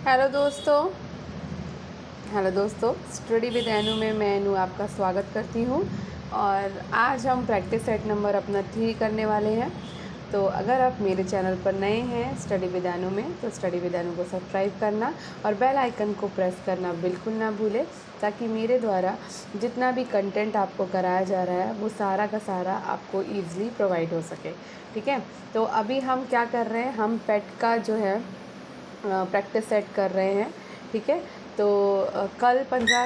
Hello दोस्तों, study with एनु में मैं एनु आपका स्वागत करती हूँ। और आज हम प्रैक्टिस सेट नंबर अपना 3 करने वाले हैं। तो अगर आप मेरे चैनल पर नए हैं स्टडी विद एनु में, तो स्टडी विद एनु को सब्सक्राइब करना और बेल आइकन को प्रेस करना बिल्कुल ना भूलें, ताकि मेरे द्वारा जितना भी कंटेंट आपको कराया जा रहा है वो सारा का सारा आपको ईज़िली प्रोवाइड हो सके। ठीक है, तो अभी हम क्या कर रहे हैं, हम पेट का जो है प्रैक्टिस सेट कर रहे हैं। ठीक है, तो कल 15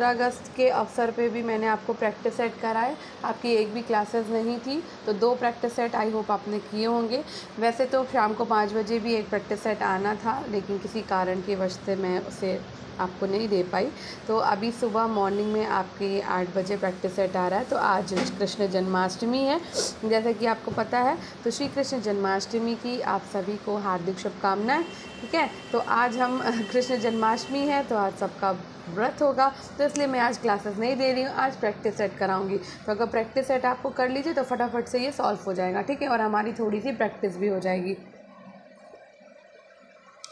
अगस्त के अवसर पे भी मैंने आपको प्रैक्टिस सेट कराए। आपकी एक भी क्लासेस नहीं थी, तो 2 प्रैक्टिस सेट आई होप आपने किए होंगे। वैसे तो शाम को 5 बजे भी एक प्रैक्टिस सेट आना था, लेकिन किसी कारण की वजह से मैं उसे आपको नहीं दे पाई। तो अभी सुबह मॉर्निंग में आपके 8 बजे प्रैक्टिस सेट आ रहा है। तो आज कृष्ण जन्माष्टमी है, जैसा कि आपको पता है। तो श्री कृष्ण जन्माष्टमी की आप सभी को हार्दिक शुभकामनाएं। ठीक है, तो आज हम कृष्ण जन्माष्टमी है, तो आज सबका व्रत होगा, तो इसलिए मैं आज क्लासेस नहीं दे रही हूँ, आज प्रैक्टिस सेट कराऊंगी। तो अगर प्रैक्टिस सेट आपको कर लीजिए तो फटाफट से ये सॉल्व हो जाएगा। ठीक है, और हमारी थोड़ी सी प्रैक्टिस भी हो जाएगी।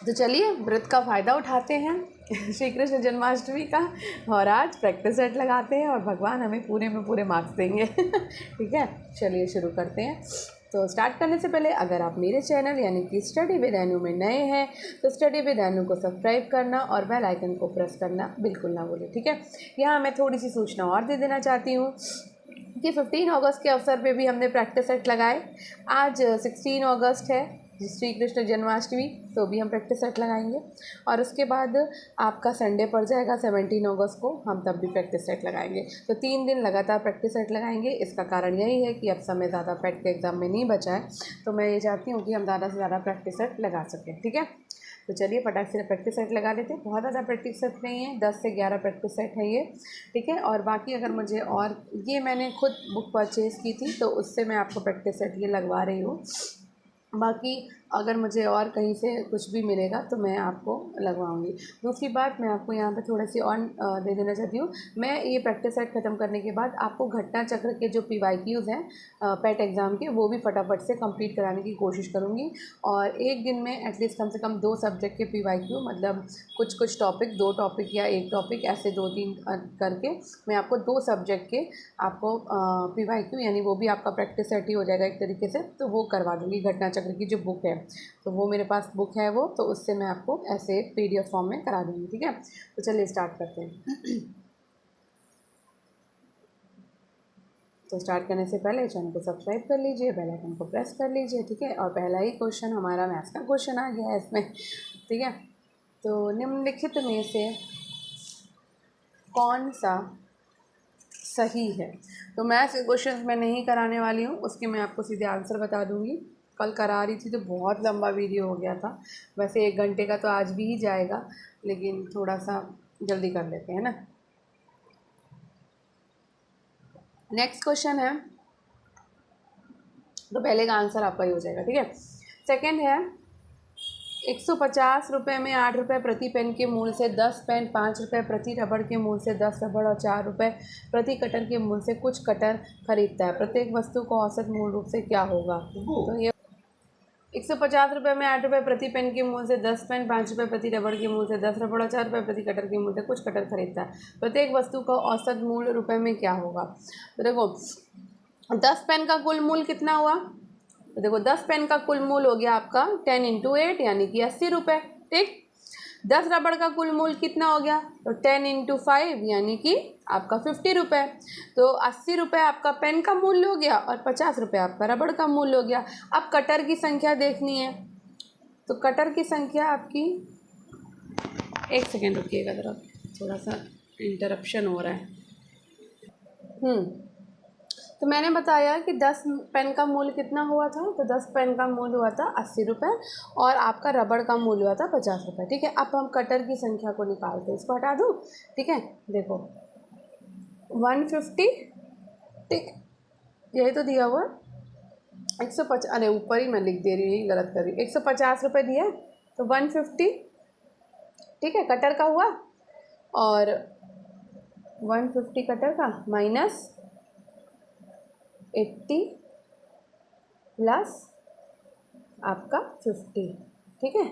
तो चलिए व्रत का फ़ायदा उठाते हैं श्री कृष्ण जन्माष्टमी का, और आज प्रैक्टिस सेट लगाते हैं और भगवान हमें पूरे में पूरे मार्क्स देंगे। ठीक है, चलिए शुरू करते हैं। तो स्टार्ट करने से पहले अगर आप मेरे चैनल यानी कि स्टडी विद एनु में नए हैं, तो स्टडी विद एनु को सब्सक्राइब करना और बेल आइकन को प्रेस करना बिल्कुल ना भूलें। ठीक है, यहाँ मैं थोड़ी सी सूचना और दे देना चाहती हूँ कि 15 अगस्त के अवसर पे भी हमने प्रैक्टिस सेट लगाए। आज 16 अगस्त है, श्री कृष्ण जन्माष्टमी, तो भी हम प्रैक्टिस सेट लगाएंगे। और उसके बाद आपका संडे पड़ जाएगा 17 अगस्त को, हम तब भी प्रैक्टिस सेट लगाएंगे। तो 3 दिन लगातार प्रैक्टिस सेट लगाएंगे। इसका कारण यही है कि अब समय ज़्यादा पेट के एग्ज़ाम में नहीं बचा है, तो मैं ये चाहती हूँ कि हम ज़्यादा से ज़्यादा प्रैक्टिस सेट लगा सकें। ठीक है, तो चलिए फटाक से प्रैक्टिस सेट लगा लेते हैं। बहुत ज़्यादा प्रैक्टिस सेट नहीं है, 10 से 11 प्रैक्टिस सेट है ये। ठीक है, और बाकी अगर मुझे और, ये मैंने खुद बुक परचेज़ की थी, तो उससे मैं आपको प्रैक्टिस सेट ये लगवा रही हूँ। बाकी अगर मुझे और कहीं से कुछ भी मिलेगा तो मैं आपको लगवाऊंगी। दूसरी बात, मैं आपको यहाँ पे थोड़ी सी और दे देना चाहती हूँ। मैं ये प्रैक्टिस सेट ख़त्म करने के बाद आपको घटना चक्र के जो PYQs हैं पेट एग्ज़ाम के, वो भी फटाफट से कंप्लीट कराने की कोशिश करूँगी। और एक दिन में एटलीस्ट कम से कम 2 सब्जेक्ट के PYQ, मतलब कुछ टॉपिक, 2 टॉपिक या 1 टॉपिक, ऐसे 2-3 करके मैं आपको 2 सब्जेक्ट के आपको PYQ, यानी वो भी आपका प्रैक्टिस सेट ही हो जाएगा एक तरीके से, तो वो करवा दूँगी। घटना चक्र की जो बुक है, तो वो मेरे पास बुक है वो, तो उससे मैं आपको ऐसे PDF फॉर्म में करा दूँगी। ठीक है, तो चलिए स्टार्ट करते हैं। तो स्टार्ट करने से पहले चैनल को सब्सक्राइब कर लीजिए, बेल आइकन को प्रेस कर लीजिए। ठीक है, और पहला ही क्वेश्चन हमारा मैथ्स का क्वेश्चन आ गया है इसमें। ठीक है, तो निम्नलिखित में से कौन सा सही है। तो मैथ्स के क्वेश्चन मैं नहीं कराने वाली हूँ, उसके मैं आपको सीधे आंसर बता दूँगी। कल करा रही थी तो बहुत लंबा वीडियो हो गया था। वैसे 1 घंटे का तो आज भी ही जाएगा, लेकिन थोड़ा सा जल्दी कर लेते हैं ना। नेक्स्ट क्वेश्चन है, तो पहले का आंसर आपका ही हो जाएगा। ठीक है, सेकंड है, 150 रुपये में 8 रुपये प्रति पेन के मूल्य से 10 पेन, 5 रुपये प्रति रबड़ के मूल्य से 10 रबड़ और 4 रुपये प्रति कटर के मूल्य से कुछ कटर खरीदता है। प्रत्येक वस्तु को औसत मूल रूप से क्या होगा। तो ये 150 रुपये में 8 रुपये प्रति पेन के मूल्य से 10 पेन, 5 रुपये प्रति रबड़ के मूल्य से 10 रबड़ और 4 रुपये प्रति कटर के मूल्य से कुछ कटर खरीदता है। प्रत्येक वस्तु का औसत मूल्य रुपये में क्या होगा। तो देखो 10 पेन का कुल मूल्य कितना हुआ, तो देखो 10 पेन का कुल मूल्य हो गया आपका 10 × 8 यानी कि 80 रुपये। ठीक, 10 रबड़ का कुल मूल्य कितना हो गया, तो 10 × 5 यानी कि आपका 50 रुपये। तो 80 रुपये आपका पेन का मूल्य हो गया और 50 रुपये आपका रबड़ का मूल्य हो गया। अब कटर की संख्या देखनी है, तो कटर की संख्या आपकी, एक सेकेंड रुकिएगा ज़रा, थोड़ा सा इंटरप्शन हो रहा है। तो मैंने बताया कि 10 पेन का मूल्य कितना हुआ था, तो 10 पेन का मूल्य हुआ था 80 रुपये और आपका रबड़ का मूल्य हुआ था 50 रुपये। ठीक है, अब हम कटर की संख्या को निकालते हैं, इसको हटा दूँ। ठीक है, देखो 150, ठीक, यही तो दिया हुआ 150, अरे ऊपर ही मैं लिख दे रही हूँ, गलत कर रही हूँ। 150 रुपये दिया, तो 150, ठीक है, कटर का हुआ, और 150 कटर का माइनस 80 प्लस आपका 50, ठीक है।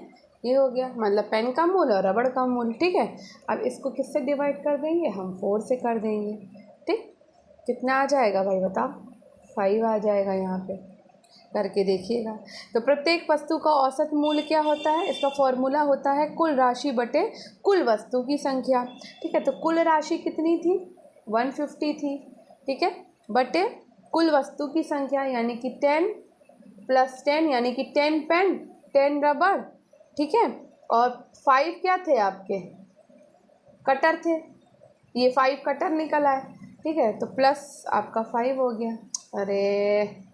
ये हो गया, मतलब पेन का मूल और रबड़ का मूल, ठीक है। अब इसको किससे डिवाइड कर देंगे हम? 4 से कर देंगे, ठीक। कितना आ जाएगा भाई बताओ? 5 आ जाएगा यहाँ पे, करके देखिएगा। तो प्रत्येक वस्तु का औसत मूल्य क्या होता है? इसका फॉर्मूला होता है कुल राशि बटे कुल वस्तु की संख्या, ठीक है। तो कुल राशि कितनी थी? 150 थी, ठीक है, बटे कुल वस्तु की संख्या यानी कि 10 + 10 यानी कि 10 पेन 10 रबड़, ठीक है। और 5 क्या थे आपके? कटर थे, ये 5 कटर निकल आए, ठीक है। तो प्लस आपका 5 हो गया, अरे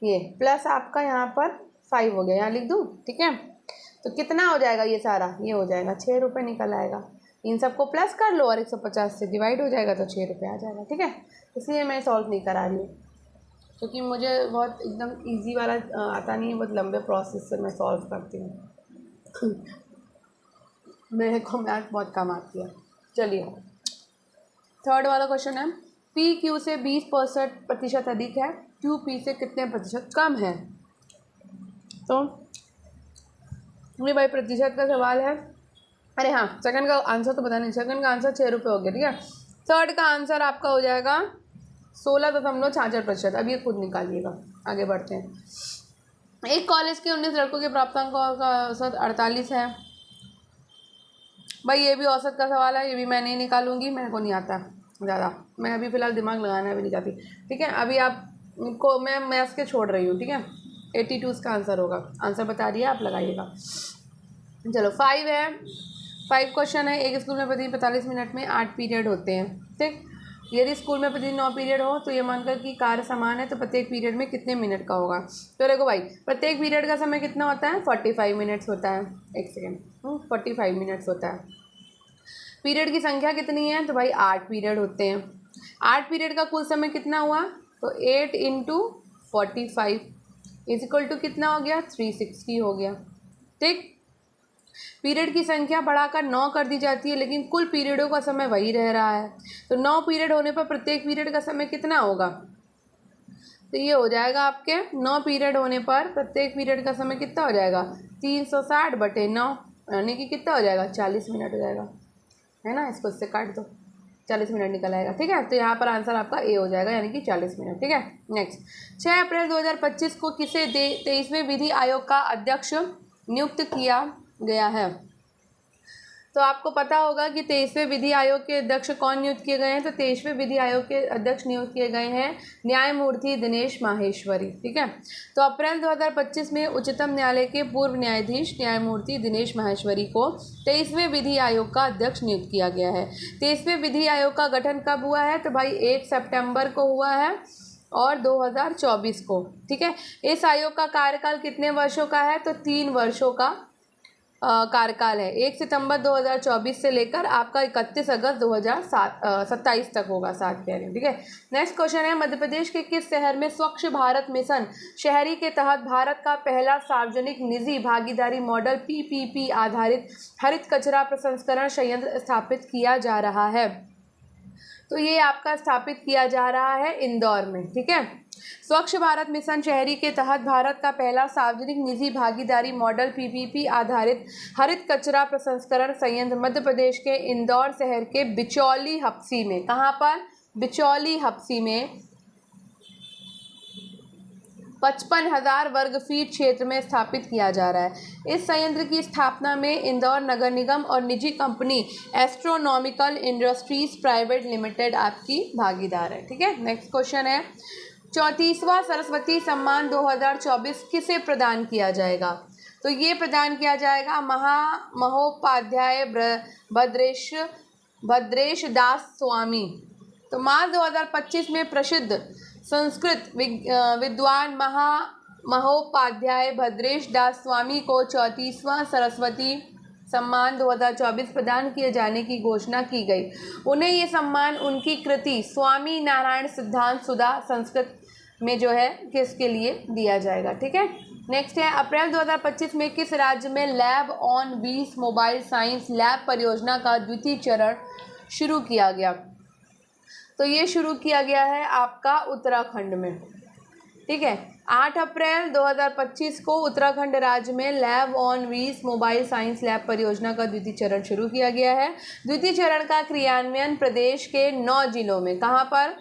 ये प्लस आपका यहाँ पर 5 हो गया, यहाँ लिख दूँ, ठीक है। तो कितना हो जाएगा ये सारा? ये हो जाएगा 6 रुपये निकल आएगा। इन सबको प्लस कर लो और 150 से डिवाइड हो जाएगा तो 6 रुपये आ जाएगा, ठीक है। इसलिए मैं सॉल्व नहीं करा रही हूँ, क्योंकि मुझे बहुत एकदम इजी वाला आता नहीं है, बहुत लंबे प्रोसेस से मैं सॉल्व करती हूँ। मेरे को मैथ बहुत कम आती है। चलिए, थर्ड वाला क्वेश्चन है, पी क्यू से 20% अधिक है, क्यू पी से कितने प्रतिशत कम है? तो ये भाई प्रतिशत का सवाल है। अरे हाँ, सेकंड का आंसर तो पता नहीं, सेकंड का आंसर 6 रुपये हो गया, ठीक है। थर्ड का आंसर आपका हो जाएगा 16.66%। अब ये खुद निकालिएगा, आगे बढ़ते हैं। एक कॉलेज के 19 लड़कों के प्राप्तांकों का औसत 48 है। भाई ये भी औसत का सवाल है, ये भी मैं नहीं निकालूंगी, मेरे को नहीं आता ज़्यादा, मैं अभी फ़िलहाल दिमाग लगाना भी नहीं चाहती, ठीक है। अभी आपको मैं मैथ्स के छोड़ रही हूँ, ठीक है। 82 इसका आंसर होगा, आंसर बता दिया, आप लगाइएगा। चलो 5 है, 5 क्वेश्चन है। एक स्कूल में प्रतिदिन 45 मिनट में 8 पीरियड होते हैं, ठीक। यदि स्कूल में प्रतिदिन 9 पीरियड हो तो ये मानकर कि कार्य समान है तो प्रत्येक पीरियड में कितने मिनट का होगा? तो देखो भाई, प्रत्येक पीरियड का समय कितना होता है? 45 मिनट्स होता है। एक सेकेंड, 45 मिनट्स होता है। पीरियड की संख्या कितनी है? तो भाई 8 पीरियड होते हैं। 8 पीरियड का कुल समय कितना हुआ? तो 8 × 45 = कितना हो गया? 360 हो गया, ठीक। पीरियड की संख्या बढ़ाकर 9 कर दी जाती है, लेकिन कुल पीरियडों का समय वही रह रहा है। तो 9 पीरियड होने पर प्रत्येक पीरियड का समय कितना होगा? तो ये हो जाएगा आपके 9 पीरियड होने पर प्रत्येक पीरियड का समय कितना हो जाएगा? 360/9 यानी कि कितना हो जाएगा? 40 मिनट हो जाएगा, है ना। इसको इससे काट दो, 40 मिनट निकल आएगा, ठीक है। तो यहाँ पर आंसर आपका ए हो जाएगा, यानी कि 40 मिनट, ठीक है। नेक्स्ट, 6 अप्रैल 2025 को किसे 23वें विधि आयोग का अध्यक्ष नियुक्त किया गया है? तो आपको पता होगा कि 23वें विधि आयोग के अध्यक्ष कौन नियुक्त किए गए हैं? तो 23वें विधि आयोग के अध्यक्ष नियुक्त किए गए हैं न्यायमूर्ति दिनेश माहेश्वरी, ठीक है। तो अप्रैल 2025 में उच्चतम न्यायालय के पूर्व न्यायाधीश न्यायमूर्ति दिनेश माहेश्वरी को 23वें विधि आयोग का अध्यक्ष नियुक्त किया गया है। 23वें विधि आयोग का गठन कब हुआ है? तो भाई 1 सितंबर को हुआ है और 2024 को, ठीक है। इस आयोग का कार्यकाल कितने वर्षों का है? तो 3 वर्षों का कार्यकाल है। 1 सितंबर 2024 से लेकर आपका 31 अगस्त 2027 तक होगा, 7 कह रहे हैं, ठीक है। नेक्स्ट क्वेश्चन है, मध्य प्रदेश के किस शहर में स्वच्छ भारत मिशन शहरी के तहत भारत का पहला सार्वजनिक निजी भागीदारी मॉडल PPP आधारित हरित कचरा प्रसंस्करण संयंत्र स्थापित किया जा रहा है? तो ये आपका स्थापित किया जा रहा है इंदौर में, ठीक है। स्वच्छ भारत मिशन शहरी के तहत भारत का पहला सार्वजनिक निजी भागीदारी मॉडल PPP आधारित हरित कचरा प्रसंस्करण संयंत्र मध्य प्रदेश के इंदौर शहर के बिचौली हप्सी में, कहाँ पर? बिचौली हप्सी में 55,000 वर्ग फीट क्षेत्र में स्थापित किया जा रहा है। इस संयंत्र की स्थापना में इंदौर नगर निगम और निजी company astronomical industries private limited आपकी भागीदार है, ठीक है। नेक्स्ट क्वेश्चन है, 34वां सरस्वती सम्मान 2024 किसे प्रदान किया जाएगा? तो ये प्रदान किया जाएगा महोपाध्याय भद्रेश दास स्वामी। तो मार्च 2025 में प्रसिद्ध संस्कृत विद्वान महोपाध्याय भद्रेश दास स्वामी को 34वां सरस्वती सम्मान 2024 प्रदान किए जाने की घोषणा की गई। उन्हें ये सम्मान उनकी कृति स्वामी नारायण सिद्धांत सुधा संस्कृत में जो है किसके लिए दिया जाएगा, ठीक है। नेक्स्ट है, अप्रैल 2025 में किस राज्य में lab on wheels mobile science lab परियोजना का द्वितीय चरण शुरू किया गया? तो ये शुरू किया गया है आपका उत्तराखंड में, ठीक है। 8 अप्रैल 2025 को उत्तराखंड राज्य में lab on wheels mobile science lab परियोजना का द्वितीय चरण शुरू किया गया है। द्वितीय चरण का क्रियान्वयन प्रदेश के 9 जिलों में, कहाँ पर?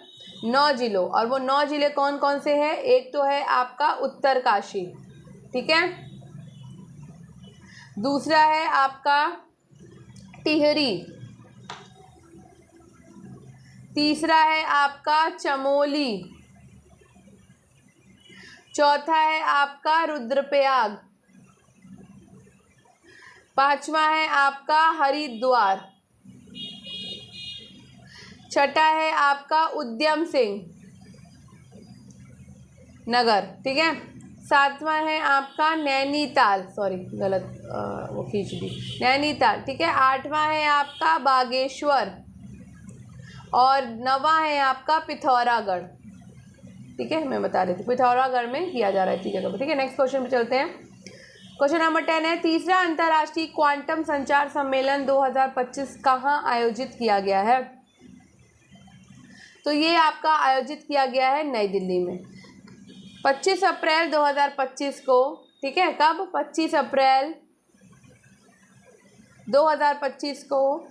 9 जिलों, और वो 9 जिले कौन कौन से हैं? एक तो है आपका उत्तरकाशी, ठीक है, दूसरा है आपका टिहरी, तीसरा है आपका चमोली, चौथा है आपका रुद्रप्रयाग, पांचवा है आपका हरिद्वार, छठा है आपका उद्यम सिंह नगर, ठीक है, सातवां है आपका नैनीताल, सॉरी गलत वो खींच दी, नैनीताल, ठीक है, आठवां है आपका बागेश्वर और नवा है आपका पिथौरागढ़, ठीक है, मैं बता रही थी पिथौरागढ़ में किया जा रहा है इसी जगह पर, ठीक है। नेक्स्ट क्वेश्चन पे चलते हैं। क्वेश्चन नंबर 10 है, तीसरा अंतर्राष्ट्रीय क्वांटम संचार सम्मेलन 2025 कहाँ आयोजित किया गया है? तो ये आपका आयोजित किया गया है नई दिल्ली में 25 अप्रैल 2025 को, ठीक है, कब? 25 अप्रैल 2025 को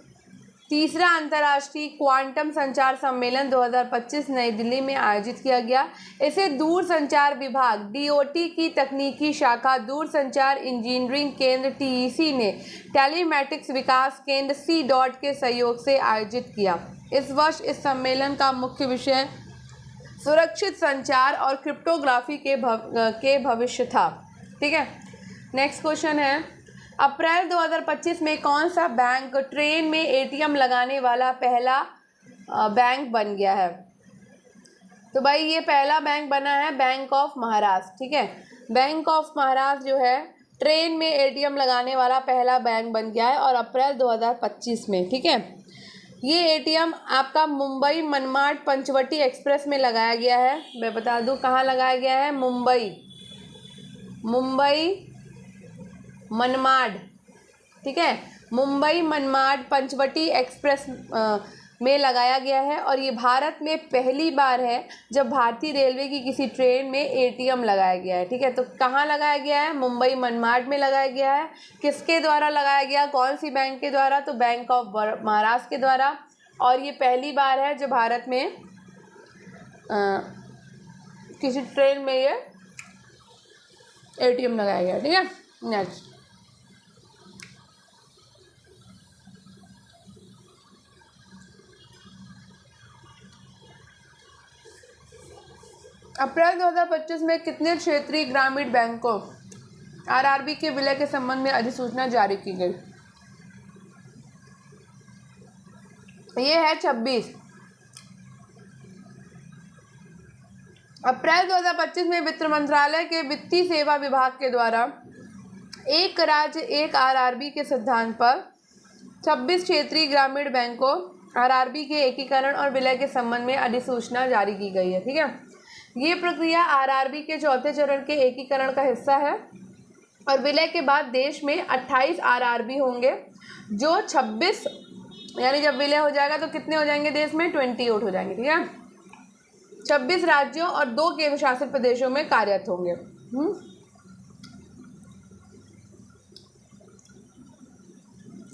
तीसरा अंतर्राष्ट्रीय क्वांटम संचार सम्मेलन 2025 नई दिल्ली में आयोजित किया गया। इसे दूरसंचार विभाग डीओटी की तकनीकी शाखा दूरसंचार इंजीनियरिंग केंद्र टीईसी ने टेलीमैटिक्स विकास केंद्र सी के सहयोग से आयोजित किया। इस वर्ष इस सम्मेलन का मुख्य विषय सुरक्षित संचार और क्रिप्टोग्राफी के भविष्य था, ठीक है। नेक्स्ट क्वेश्चन है, अप्रैल 2025 में कौन सा बैंक ट्रेन में एटीएम लगाने वाला पहला बैंक बन गया है? तो भाई ये पहला बैंक बना है बैंक ऑफ महाराष्ट्र, ठीक है, बैंक ऑफ महाराष्ट्र जो है ट्रेन में एटीएम लगाने वाला पहला बैंक बन गया है और अप्रैल 2025 में, ठीक है। ये एटीएम आपका मुंबई मनमाड पंचवटी एक्सप्रेस में लगाया गया है। मैं बता दूं कहाँ लगाया गया है, मुंबई मनमाड, ठीक है, मुंबई मनमाड पंचवटी एक्सप्रेस में लगाया गया है और ये भारत में पहली बार है जब भारतीय रेलवे की किसी ट्रेन में एटीएम लगाया गया है, ठीक है। तो कहाँ लगाया गया है? मुंबई मनमाड में लगाया गया है। किसके द्वारा लगाया गया? कौन सी बैंक के द्वारा? तो बैंक ऑफ महाराष्ट्र के द्वारा, और ये पहली बार है जब भारत में किसी ट्रेन में ये एटीएम लगाया गया, ठीक है। नेक्स्ट, अप्रैल 2025 में कितने क्षेत्रीय ग्रामीण बैंकों आरआरबी के विलय के संबंध में अधिसूचना जारी की गई? ये है 26 अप्रैल 2025 में वित्त मंत्रालय के वित्तीय सेवा विभाग के द्वारा एक राज्य एक आरआरबी के सिद्धांत पर 26 क्षेत्रीय ग्रामीण बैंकों आरआरबी के एकीकरण और विलय के संबंध में अधिसूचना जारी की गई है, ठीक है। ये प्रक्रिया आरआरबी के चौथे चरण के एकीकरण का हिस्सा है और विलय के बाद देश में 28 आरआरबी होंगे जो 26, यानी जब विलय हो जाएगा तो कितने हो जाएंगे देश में? 28 हो जाएंगे, ठीक है। 26 राज्यों और 2 केंद्र शासित प्रदेशों में कार्यरत होंगे।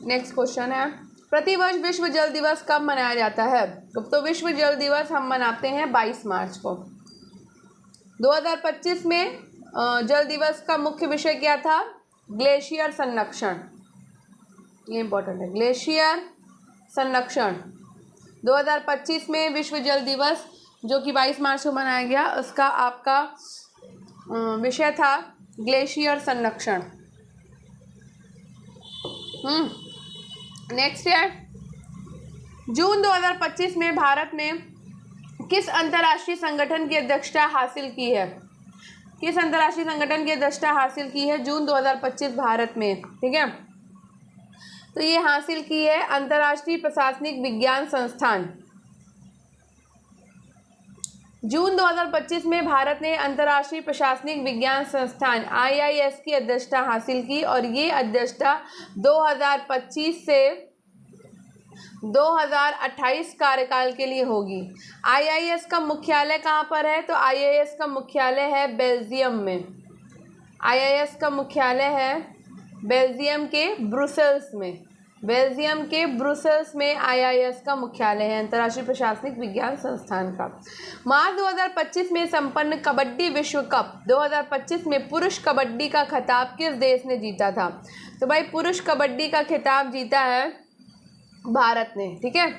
नेक्स्ट क्वेश्चन है, प्रतिवर्ष विश्व जल दिवस कब मनाया जाता है? तो विश्व जल दिवस हम मनाते हैं 22 मार्च को। 2025 में जल दिवस का मुख्य विषय क्या था? ग्लेशियर संरक्षण, ये इंपॉर्टेंट है, ग्लेशियर संरक्षण। 2025 में विश्व जल दिवस जो कि 22 मार्च को मनाया गया, उसका आपका विषय था ग्लेशियर संरक्षण। नेक्स्ट है, जून 2025 में भारत में किस अंतर्राष्ट्रीय संगठन की अध्यक्षता हासिल की है? किस अंतर्राष्ट्रीय संगठन की अध्यक्षता हासिल की है जून 2025 भारत में, ठीक है। तो ये हासिल की है अंतर्राष्ट्रीय प्रशासनिक विज्ञान संस्थान। जून 2025 में भारत ने अंतर्राष्ट्रीय प्रशासनिक विज्ञान संस्थान IIS की अध्यक्षता हासिल की और ये अध्यक्षता 2025 से 2028 कार्यकाल के लिए होगी। आईआईएस का मुख्यालय कहाँ पर है? तो आईआईएस का मुख्यालय है बेल्जियम में। आईआईएस का मुख्यालय है बेल्जियम के ब्रुसेल्स में। बेल्जियम के ब्रुसेल्स में आईआईएस का मुख्यालय है, अंतर्राष्ट्रीय प्रशासनिक विज्ञान संस्थान का। मार्च 2025 में संपन्न कबड्डी विश्व कप 2025 में पुरुष कबड्डी का खिताब किस देश ने जीता था? तो भाई पुरुष कबड्डी का खिताब जीता है भारत ने। ठीक है,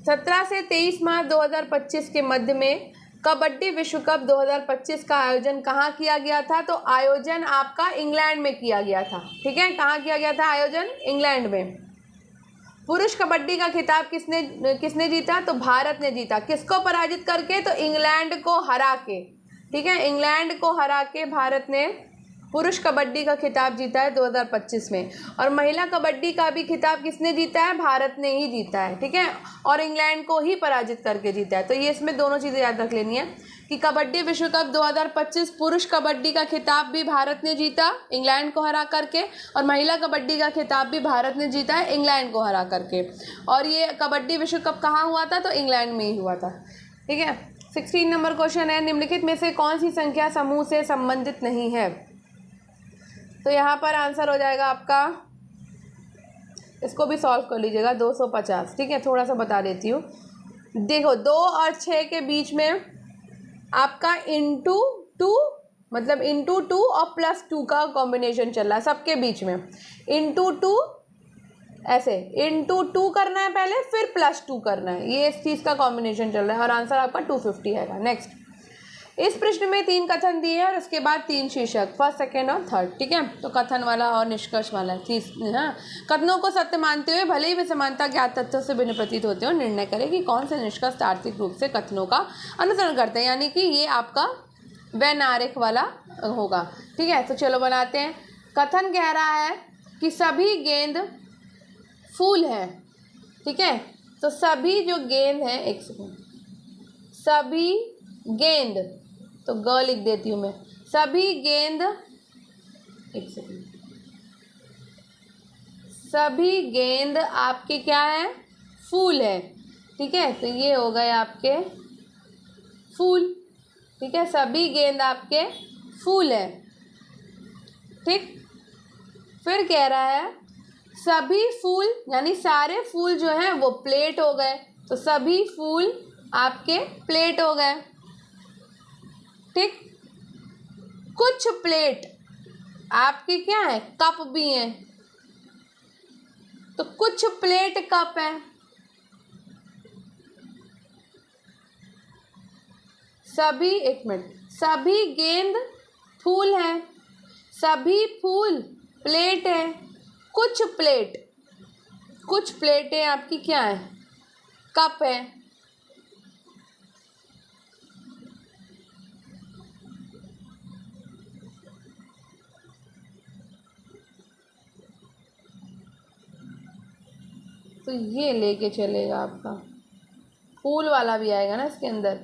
17 से 23 मार्च 2025 के मध्य में कबड्डी विश्व कप 2025 का आयोजन कहाँ किया गया था? तो आयोजन आपका इंग्लैंड में किया गया था। ठीक है, कहाँ किया गया था आयोजन? इंग्लैंड में। पुरुष कबड्डी का खिताब किसने जीता? तो भारत ने जीता। किसको पराजित करके? तो इंग्लैंड को हरा के। ठीक है, इंग्लैंड को हरा के भारत ने पुरुष कबड्डी का खिताब जीता है 2025 में। और महिला कबड्डी का भी खिताब किसने जीता है? भारत ने ही जीता है। ठीक है, और इंग्लैंड को ही पराजित करके जीता है। तो ये इसमें दोनों चीज़ें याद रख लेनी है कि कबड्डी विश्व कप 2025 पुरुष कबड्डी का खिताब भी भारत ने जीता इंग्लैंड को हरा करके, और महिला कबड्डी का खिताब भी भारत ने जीता है इंग्लैंड को हरा करके। और ये कबड्डी विश्व कप कहाँ हुआ था? तो इंग्लैंड में ही हुआ था। ठीक है, 16 नंबर क्वेश्चन है, निम्नलिखित में से कौन सी संख्या समूह से संबंधित नहीं है? तो यहाँ पर आंसर हो जाएगा आपका, इसको भी सॉल्व कर लीजिएगा, 250। ठीक है, थोड़ा सा बता देती हूँ। देखो 2 और 6 के बीच में आपका इंटू 2 मतलब इंटू 2 और प्लस 2 का कॉम्बिनेशन चल रहा है सबके बीच में। इंटू 2 ऐसे इंटू 2 करना है पहले, फिर प्लस 2 करना है, ये इस चीज़ का कॉम्बिनेशन चल रहा है और आंसर आपका 250 आएगा। नेक्स्ट, इस प्रश्न में 3 कथन दिए हैं और उसके बाद 3 शीर्षक, फर्स्ट सेकेंड और थर्ड। ठीक है, तो कथन वाला और निष्कर्ष वाला। हाँ, कथनों को सत्य मानते हुए भले ही वे समानता ज्ञात तथ्यों से भिन्न प्रतीत होते हो, निर्णय करें कि कौन से निष्कर्ष तार्किक रूप से कथनों का अनुसरण करते हैं, यानी कि ये आपका वैनारिक वाला होगा। ठीक है, तो चलो बनाते हैं। कथन कह रहा है कि सभी गेंद फूल है। ठीक है, तो सभी जो गेंद हैं, एक सेकेंड, सभी गेंद, तो ग लिख देती हूँ मैं, सभी गेंद, एक सेकेंड, सभी गेंद आपके क्या है? फूल है। ठीक है, तो ये हो गए आपके फूल। ठीक है, सभी गेंद आपके फूल है। ठीक, फिर कह रहा है सभी फूल यानी सारे फूल जो हैं वो प्लेट हो गए, तो सभी फूल आपके प्लेट हो गए। ठीक, कुछ प्लेट आपके क्या है? कप भी हैं, तो कुछ प्लेट कप है। सभी, एक मिनट, सभी गेंद फूल है, सभी फूल प्लेट है, कुछ प्लेटें आपकी क्या है? कप है। तो ये लेके चलेगा आपका, फूल वाला भी आएगा ना इसके अंदर,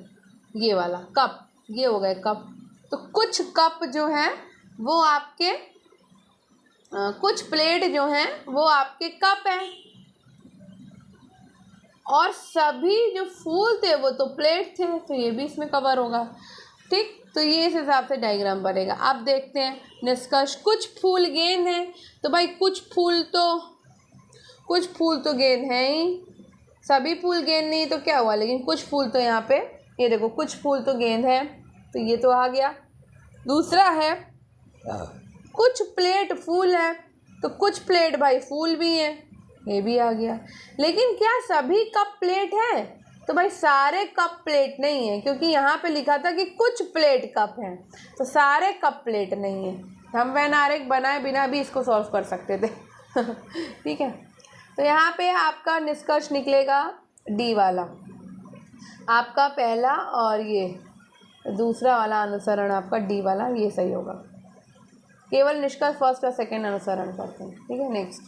ये वाला कप, ये हो गए कप। तो कुछ कप जो हैं वो आपके कुछ प्लेट जो हैं वो आपके कप हैं, और सभी जो फूल थे वो तो प्लेट थे, तो ये भी इसमें कवर होगा। ठीक, तो ये इस हिसाब से डायग्राम बनेगा। अब देखते हैं निष्कर्ष। कुछ फूल गेंद हैं, तो भाई कुछ फूल तो गेंद हैं ही, सभी फूल गेंद नहीं तो क्या हुआ, लेकिन कुछ फूल तो यहाँ पे, ये देखो कुछ फूल तो गेंद है, तो ये तो आ गया। दूसरा है कुछ प्लेट फूल है, तो कुछ प्लेट भाई फूल भी हैं, ये भी आ गया। लेकिन क्या सभी कप प्लेट है? तो भाई सारे कप प्लेट नहीं है, क्योंकि यहाँ पे लिखा था कि कुछ प्लेट कप हैं, तो सारे कप प्लेट नहीं है। हम वैनारिक बनाए बिना भी इसको सॉल्व कर सकते थे। ठीक है, तो यहाँ पे आपका निष्कर्ष निकलेगा डी वाला, आपका पहला, और ये दूसरा वाला अनुसरण आपका डी वाला, ये सही होगा। केवल निष्कर्ष फर्स्ट और सेकंड अनुसरण करते हैं। ठीक है, नेक्स्ट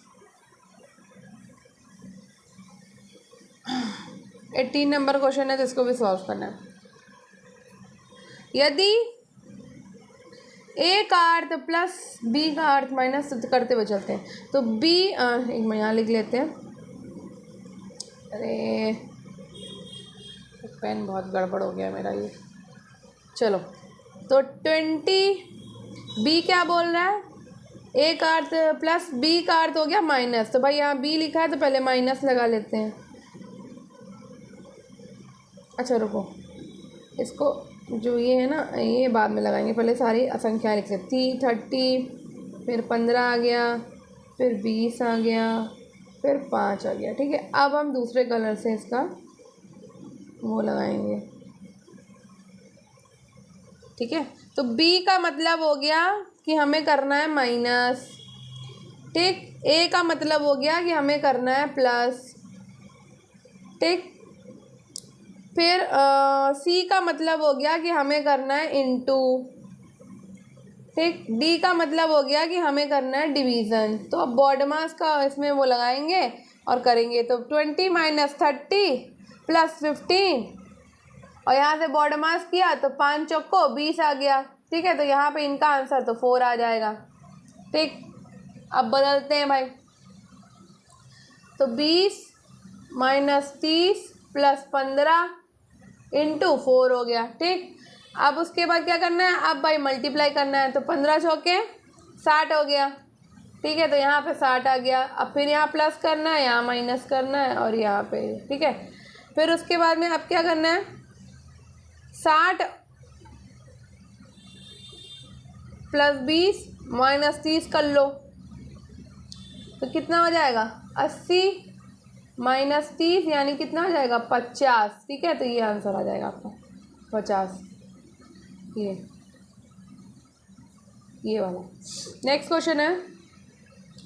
18 नंबर क्वेश्चन है, तो इसको भी सॉल्व करना है। यदि ए का अर्थ प्लस बी का अर्थ माइनस करते हुए चलते हैं। तो बी एक मैं यहाँ लिख लेते हैं। अरे पेन बहुत गड़बड़ हो गया मेरा ये। चलो तो 20 बी क्या बोल रहा है, ए का अर्थ प्लस बी का अर्थ हो गया माइनस। तो भाई यहाँ बी लिखा है तो पहले माइनस लगा लेते हैं। अच्छा रुको, इसको जो ये है ना ये बाद में लगाएंगे, पहले सारी संख्याएं लिख सकते। 30, फिर 15 आ गया, फिर 20 आ गया, फिर 5 आ गया। ठीक है, अब हम दूसरे कलर से इसका वो लगाएंगे। ठीक है, तो B का मतलब हो गया कि हमें करना है माइनस। ठीक, A का मतलब हो गया कि हमें करना है प्लस। ठीक, फिर C का मतलब हो गया कि हमें करना है इनटू। ठीक, D का मतलब हो गया कि हमें करना है डिवीज़न। तो अब बॉडमास का इसमें वो लगाएंगे और करेंगे। तो 20 - 30 + 15 और यहाँ से बॉडमास किया तो 5 चौको 20 आ गया। ठीक है, तो यहाँ पे इनका आंसर तो 4 आ जाएगा। ठीक, अब बदलते हैं भाई। तो 20 - 30 + 15 × 4 हो गया। ठीक, अब उसके बाद क्या करना है, अब भाई मल्टीप्लाई करना है। तो 15 चौके 60 हो गया। ठीक है, तो यहाँ पे 60 आ गया। अब फिर यहाँ प्लस करना है, यहाँ माइनस करना है और यहाँ पे। ठीक है, फिर उसके बाद में अब क्या करना है, 60 + 20 - 30 कर लो तो कितना हो जाएगा, 80 - 30 यानी कितना हो जाएगा, 50। ठीक है, तो ये आंसर आ जाएगा आपका 50। ये वाला। नेक्स्ट क्वेश्चन है,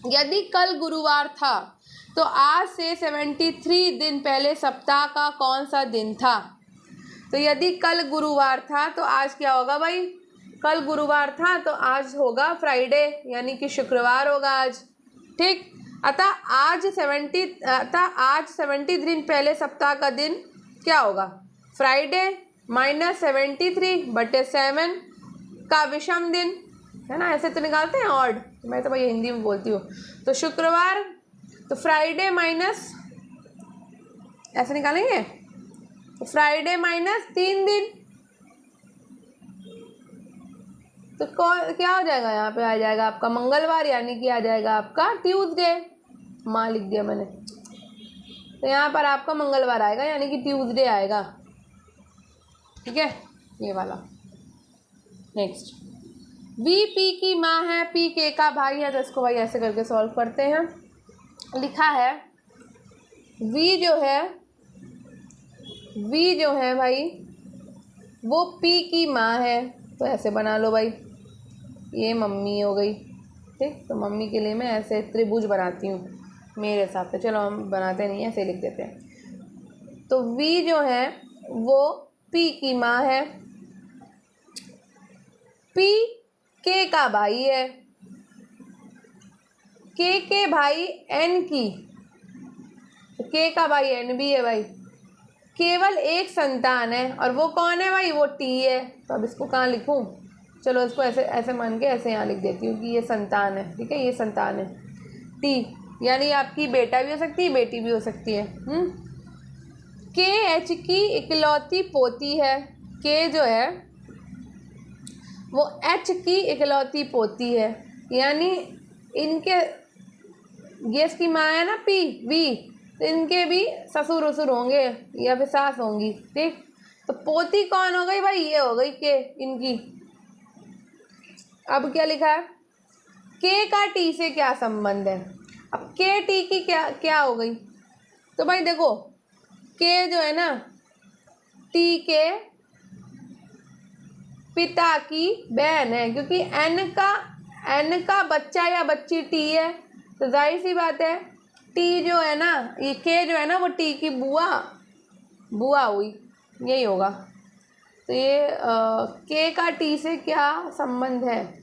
यदि कल गुरुवार था तो आज से 73 दिन पहले सप्ताह का कौन सा दिन था। तो यदि कल गुरुवार था तो आज क्या होगा भाई, कल गुरुवार था तो आज होगा फ्राइडे यानी कि शुक्रवार होगा आज। ठीक, अतः आज 70 दिन पहले सप्ताह का दिन क्या होगा, फ्राइडे -73/7 का विषम दिन है ना, ऐसे तो निकालते हैं ऑड, मैं तो भाई हिंदी में बोलती हूँ। तो शुक्रवार, तो फ्राइडे माइनस ऐसे निकालेंगे, तो फ्राइडे -3 दिन, तो क्या हो जाएगा, यहाँ पे आ जाएगा आपका मंगलवार यानी कि आ जाएगा आपका ट्यूसडे। माँ लिख दिया मैंने, तो यहाँ पर आपका मंगलवार आएगा यानी कि ट्यूसडे आएगा। ठीक है, ये वाला। नेक्स्ट, वी पी की माँ है, पी के का भाई है, तो इसको भाई ऐसे करके सॉल्व करते हैं। लिखा है वी जो है भाई वो पी की माँ है, तो ऐसे बना लो भाई, ये मम्मी हो गई। ठीक, तो मम्मी के लिए मैं ऐसे त्रिभुज बनाती हूँ मेरे हिसाब से, चलो हम बनाते नहीं ऐसे लिख देते हैं। तो वी जो है वो पी की माँ है, पी के का भाई है, के भाई एन की, तो के का भाई एन भी है भाई। केवल एक संतान है और वो कौन है भाई, वो टी है। तो अब इसको कहाँ लिखूं, चलो इसको ऐसे ऐसे मान के ऐसे यहाँ लिख देती हूँ कि ये संतान है। ठीक है, ये संतान है टी, यानी आपकी बेटा भी हो सकती है बेटी भी हो सकती है। के एच की इकलौती पोती है, के जो है वो एच की इकलौती पोती है, यानी इनके ये इसकी माँ है ना पी वी, तो इनके भी ससुर वसुर होंगे या फिर सास होंगी। ठीक, तो पोती कौन हो गई भाई, ये हो गई के इनकी। अब क्या लिखा है, के का टी से क्या संबंध है। अब के टी की क्या क्या हो गई, तो भाई देखो के जो है ना टी के पिता की बहन है, क्योंकि एन का बच्चा या बच्ची टी है, तो जाहिर सी बात है टी जो है ना, ये के जो है ना वो टी की बुआ हुई, यही होगा। तो ये के का टी से क्या संबंध है,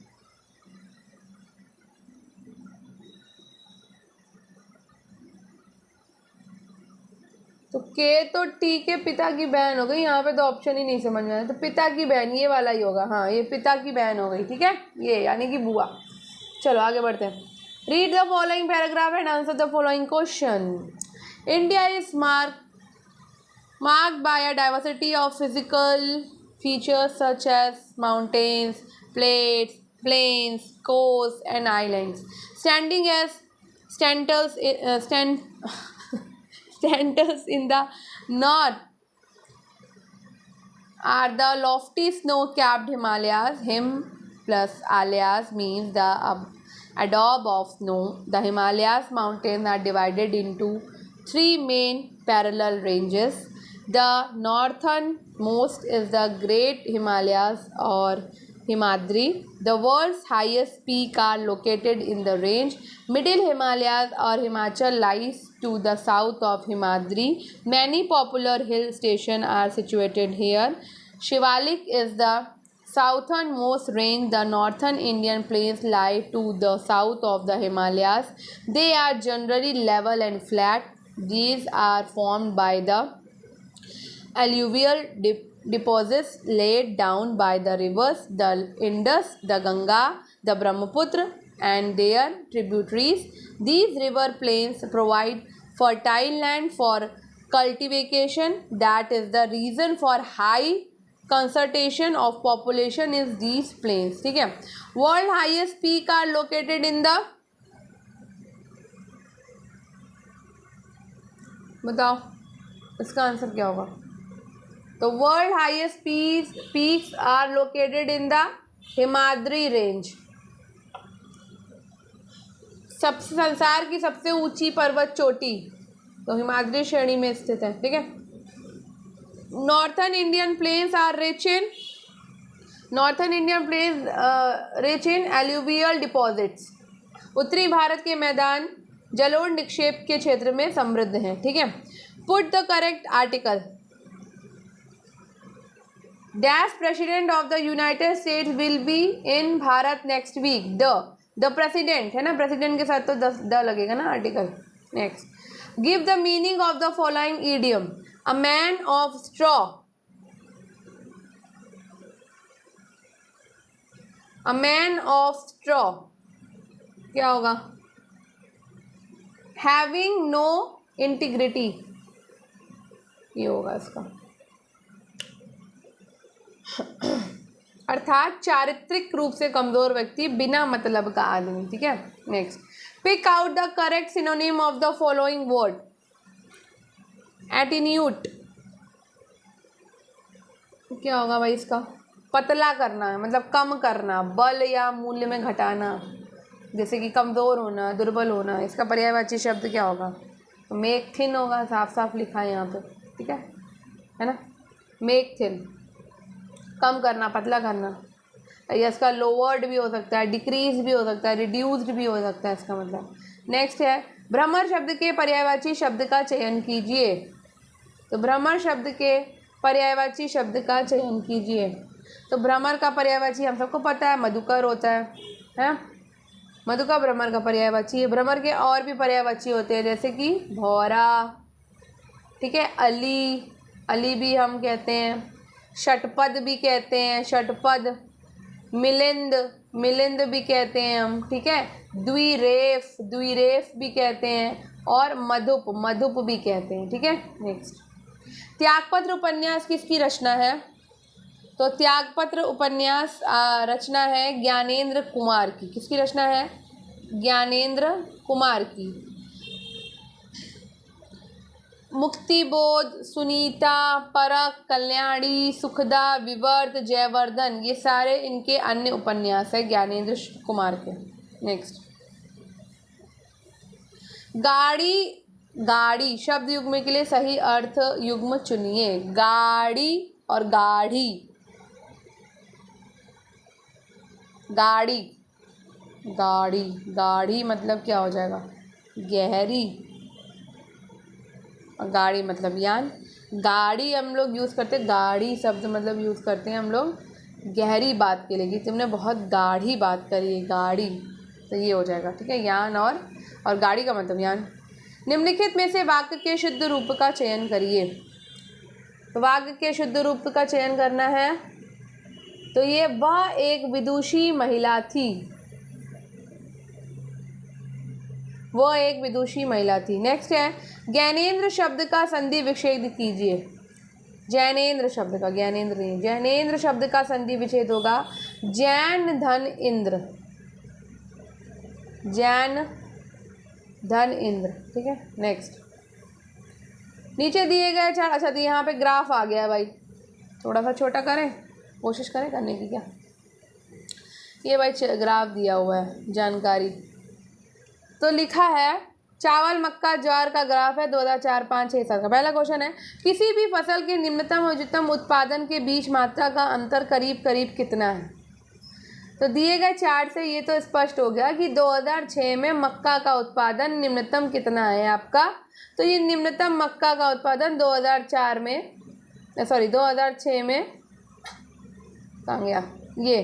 तो के तो टी के पिता की बहन हो गई, यहाँ पे तो ऑप्शन ही नहीं समझ में आया, तो पिता की बहन ये वाला ही होगा। हाँ, ये पिता की बहन हो गई, ठीक है, ये यानी कि बुआ। चलो आगे बढ़ते हैं। Read the following paragraph and answer the following question. India is marked by a diversity of physical features such as mountains, plains, coasts, and islands. Standing as centers in the north are the lofty snow-capped Himalayas. Him plus Alayas means the adobe of snow. The Himalayas mountains are divided into three main parallel ranges. The northernmost is the Great Himalayas or Himadri. The world's highest peak are located in the range. Middle Himalayas or Himachal lies to the south of Himadri. Many popular hill stations are situated here. Shivalik is the southernmost range. The northern Indian plains lie to the south of the Himalayas. They are generally level and flat. These are formed by the alluvial deposits laid down by the rivers, the Indus, the Ganga, the Brahmaputra, and their tributaries. These river plains provide fertile land for cultivation. That is the reason for high concentration of population is these plains, ठीक है। World highest peak are located in the, बताओ इसका answer क्या होगा। तो world highest peaks are located in the Himadri range. संसार की सबसे ऊंची पर्वत चोटी तो हिमाद्री श्रेणी में स्थित है, ठीक है। Northern Indian plains are rich in alluvial deposits. उत्तरी भारत के मैदान जलोढ़ निक्षेप के क्षेत्र में समृद्ध हैं, ठीक है। Put the correct article. Dash president of the United States will be in Bharat next week. The president है ना, प्रेसिडेंट के साथ तो द लगेगा ना article. Next, give the meaning of the following idiom. A man of straw, a man of straw क्या होगा। Having no integrity, ये होगा इसका। अर्थात चारित्रिक रूप से कमजोर व्यक्ति, बिना मतलब का आदमी, ठीक है। Next, pick out the correct synonym of the following word. Attenuate क्या होगा भाई इसका। पतला करना है, मतलब कम करना, बल या मूल्य में घटाना, जैसे कि कमजोर होना, दुर्बल होना। इसका पर्यायवाची शब्द क्या होगा। तो मेक थिन होगा, साफ साफ लिखा है यहाँ पे, ठीक है ना। मेक थिन कम करना, पतला करना। या इसका लोवर्ड भी हो सकता है, डिक्रीज भी हो सकता है, रिड्यूस्ड भी हो सकता है इसका मतलब। नेक्स्ट है, भ्रमर शब्द के पर्यायवाची शब्द का चयन कीजिए। तो भ्रमर शब्द के पर्यायवाची शब्द का चयन कीजिए। तो भ्रमर का पर्यायवाची हम सबको पता है, मधुकर होता है। मधुकर भ्रमर का पर्यायवाची है। भ्रमर के और भी पर्यायवाची होते हैं, जैसे कि भौरा, ठीक है, अली भी हम कहते हैं, षटपद भी कहते हैं, षटपद, मिलिंद भी कहते हैं हम, ठीक है। द्विरेफ भी कहते हैं, और मधुप भी कहते हैं, ठीक है। नेक्स्ट, त्यागपत्र उपन्यास किसकी रचना है। तो त्यागपत्र उपन्यास रचना है ज्ञानेंद्र कुमार की। किसकी रचना है। ज्ञानेंद्र कुमार की। मुक्तिबोध, सुनीता, परख, कल्याणी, सुखदा, विवर्त, जयवर्धन, ये सारे इनके अन्य उपन्यास है ज्ञानेंद्र कुमार के। नेक्स्ट, गाड़ी शब्द युग्म के लिए सही अर्थ युग्म चुनिए। गाड़ी और गाढ़ी। गाढ़ी मतलब क्या हो जाएगा, गहरी, और गाड़ी मतलब यान। गाड़ी हम लोग यूज़ करते हैं, गाड़ी शब्द मतलब यूज़ करते हैं हम लोग गहरी बात के लिए, कि तुमने बहुत गाढ़ी बात करी है, गाड़ी, तो ये हो जाएगा, ठीक है। यान और गाड़ी का मतलब यान। निम्नलिखित में से वाक्य के शुद्ध रूप का चयन करिए। तो वाक्य के शुद्ध रूप का चयन करना है, तो ये वह एक विदुषी महिला थी, वो एक विदुषी महिला थी। नेक्स्ट है ज्ञानेंद्र शब्द का संधि विच्छेद कीजिए। जैनेन्द्र शब्द का, ज्ञानेंद्र नहीं, जैनेन्द्र शब्द का संधि विच्छेद होगा जैन धन इंद्र, जैन धन इंद्र। ठीक है, नेक्स्ट नीचे दिए गए चार, अच्छा तो यहाँ पे ग्राफ आ गया भाई, थोड़ा सा छोटा करें, कोशिश करें करने की। क्या ये भाई ग्राफ दिया हुआ है जानकारी, तो लिखा है चावल मक्का ज्वार का ग्राफ है 2004, 5, 6, 7 का। पहला क्वेश्चन है किसी भी फसल के निम्नतम और उच्चतम उत्पादन के बीच मात्रा का अंतर करीब करीब कितना है। तो दिए गए चार्ट से ये तो स्पष्ट हो गया कि 2006 में मक्का का उत्पादन निम्नतम कितना है आपका। तो ये निम्नतम मक्का का उत्पादन 2004 में, सॉरी 2006 में कहाँ गया ये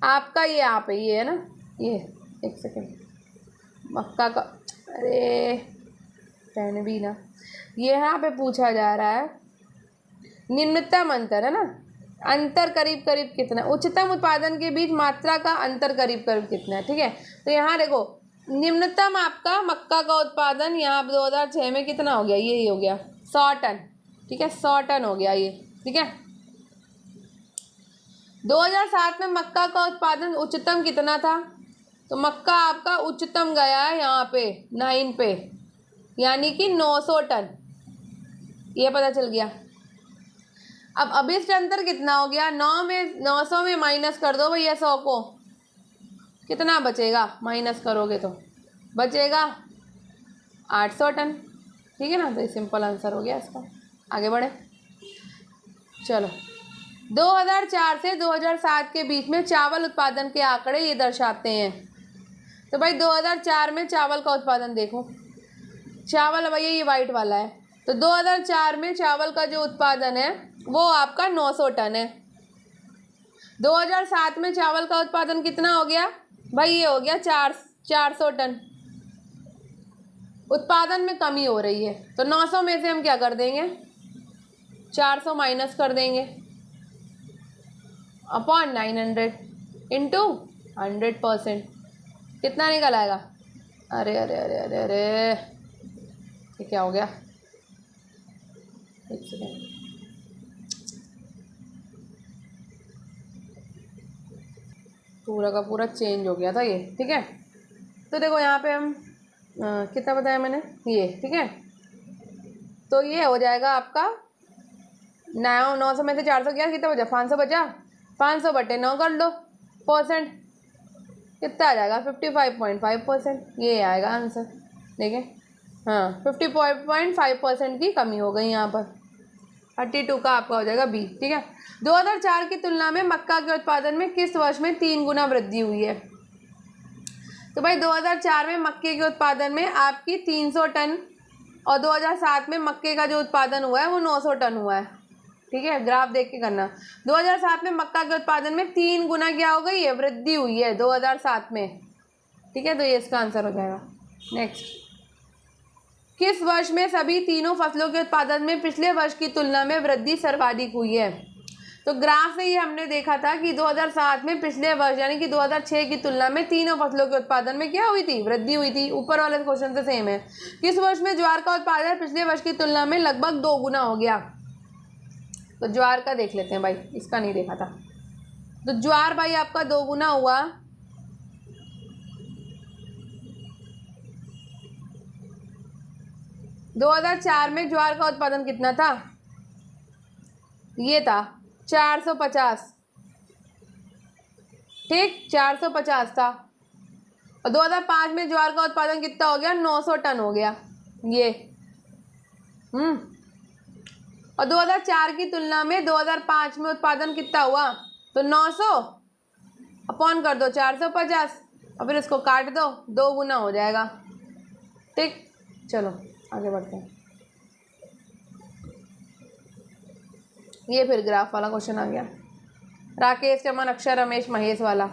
आपका, ये यहाँ पे ये है ना, ये एक सेकेंड, मक्का का, अरे पहने भी ना, ये यहाँ पे पूछा जा रहा है निम्नतम अंतर है ना, अंतर करीब करीब कितना, उच्चतम उत्पादन के बीच मात्रा का अंतर करीब करीब कितना है। ठीक है, तो यहाँ देखो निम्नतम आपका मक्का का उत्पादन यहाँ 2006 में कितना हो गया, यही हो गया 100 टन। ठीक है, 100 टन हो गया ये। ठीक है, 2007 में मक्का का उत्पादन उच्चतम कितना था, तो मक्का आपका उच्चतम गया है यहाँ पे 9 पे, यानी कि 900 टन, ये पता चल गया। अब अभिष्ट अंतर कितना हो गया, 900 में माइनस कर दो भैया 100 को, कितना बचेगा, माइनस करोगे तो बचेगा 800 टन। ठीक है ना, तो ये सिंपल आंसर हो गया इसका। आगे बढ़े, चलो 2004 से 2007 के बीच में चावल उत्पादन के आंकड़े ये दर्शाते हैं। तो भाई 2004 में चावल का उत्पादन देखो, चावल भैया ये वाइट वाला है, तो 2004 में चावल का जो उत्पादन है वो आपका 900 टन है। 2007 में चावल का उत्पादन कितना हो गया भाई, ये हो गया 400 टन। उत्पादन में कमी हो रही है, तो 900 में से हम क्या कर देंगे, 400 माइनस कर देंगे अपॉन 900 इंटू 100%, कितना निकल आएगा, अरे अरे अरे अरे अरे ये क्या हो गया, एक सेकेंड, पूरा का पूरा चेंज हो गया था ये। ठीक है, तो देखो यहाँ पे हम कितना बताया मैंने ये। ठीक है, तो ये हो जाएगा आपका 900 में से 400 गया, कितना बचा, 500 बचा, 500 बटे 9 कर लो परसेंट, कितना आ जाएगा 55.5%, ये आएगा आंसर। देखें, हाँ 50.5% की कमी हो गई यहाँ पर, 32 का आपका हो जाएगा बी। ठीक है, 2004 की तुलना में मक्का के उत्पादन में किस वर्ष में 3 गुना वृद्धि हुई है। तो भाई 2004 में मक्के के उत्पादन में आपकी 300 टन, और 2007 में मक्के का जो उत्पादन हुआ है वो 900 टन हुआ है। ठीक है, ग्राफ देख के करना। 2007 में मक्का के उत्पादन में 3 गुना क्या हो गई है, वृद्धि हुई है 2007 में। ठीक है, तो ये इसका आंसर हो जाएगा। नेक्स्ट, किस वर्ष में सभी तीनों फसलों के उत्पादन में पिछले वर्ष की तुलना में वृद्धि सर्वाधिक हुई है। तो ग्राफ से ही हमने देखा था कि 2007 में पिछले वर्ष यानी कि 2006 की तुलना में तीनों फसलों के उत्पादन में क्या हुई थी, वृद्धि हुई थी। ऊपर वाले क्वेश्चन से सेम है। किस वर्ष में ज्वार का उत्पादन पिछले वर्ष की तुलना में लगभग 2 गुना हो गया। तो ज्वार का देख लेते हैं भाई, इसका नहीं देखा था। तो ज्वार भाई आपका 2 गुना हुआ, दो 2004 में ज्वार का उत्पादन कितना था, ये था 450। ठीक, 450 था। और 2005 में ज्वार का उत्पादन कितना हो गया, 900 टन हो गया ये। और 2004 की तुलना में 2005 में उत्पादन कितना हुआ, तो 900 अपॉन कर दो 450 और फिर इसको काट दो, 2 गुना हो जाएगा। ठीक, चलो आगे बढ़ते हैं। ये फिर ग्राफ वाला क्वेश्चन आ गया, राकेश, चमन, अक्षर, रमेश, महेश वाला।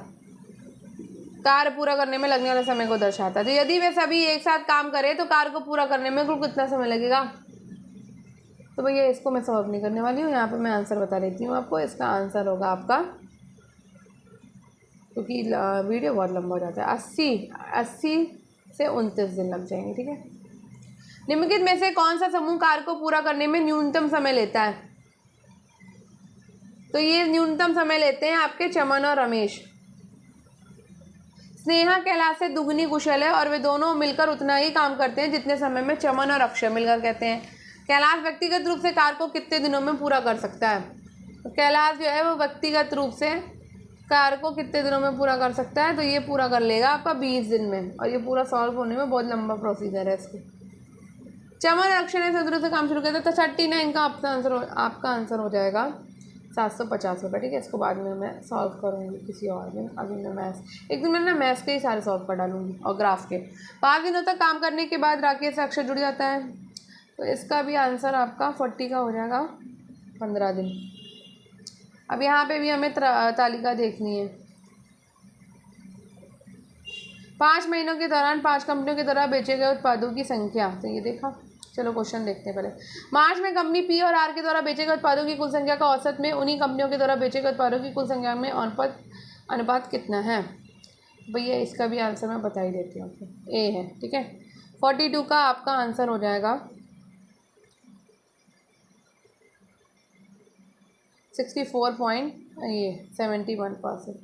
कार्य पूरा करने में लगने वाले समय को दर्शाता है। तो यदि वे सभी एक साथ काम करें तो कार्य को पूरा करने में कुल कितना समय लगेगा? तो भैया इसको मैं सॉल्व नहीं करने वाली हूँ, यहाँ पे मैं आंसर बता देती हूँ आपको। इसका आंसर होगा आपका, क्योंकि वीडियो बहुत लंबा हो जाता है, 80 से 29 दिन लग जाएंगे। ठीक है, निम्नलिखित में से कौन सा समूह कार्य को पूरा करने में न्यूनतम समय लेता है? तो ये न्यूनतम समय लेते हैं आपके चमन और रमेश। स्नेहा कैलाश से दुगनी कुशल है और वे दोनों मिलकर उतना ही काम करते हैं जितने समय में चमन और अक्षय मिलकर कहते हैं। कैलाश व्यक्तिगत रूप से कार्य को कितने दिनों में पूरा कर सकता है? तो कैलाश जो है वो व्यक्तिगत रूप से कार्य को कितने दिनों में पूरा कर सकता है? तो ये पूरा कर लेगा आपका 20 दिन में, और ये पूरा सॉल्व होने में बहुत लंबा प्रोसीजर है इसकी। चमन और अक्षय ने संतुलित से काम शुरू किया था, तो 39 का आपका आंसर हो जाएगा 750 रुपये। ठीक है, इसको बाद में मैं सॉल्व करूँगी किसी और दिन। अभी मैं मैथ्स एक दिन मैं ना मैथ्स के ही सारे सॉल्व कर डालूँगी और ग्राफ के। 5 दिनों तक काम करने के बाद राकेश से अक्षय जुड़ जाता है, तो इसका भी आंसर आपका 40 का हो जाएगा 15 दिन। अब यहाँ पे भी हमें तालिका देखनी है। 5 महीनों के दौरान 5 कंपनियों के द्वारा बेचे गए उत्पादों की संख्या, तो ये देखा। चलो क्वेश्चन देखते हैं पहले। मार्च में कंपनी पी और आर के द्वारा बेचे गए उत्पादों की कुल संख्या का औसत में उन्हीं कंपनियों के द्वारा बेचे गए उत्पादों की कुल संख्या में अनुपात कितना है? भैया इसका भी आंसर मैं बता ही देती हूँ आपको, ए है। ठीक है, 42 का आपका आंसर हो जाएगा 71%,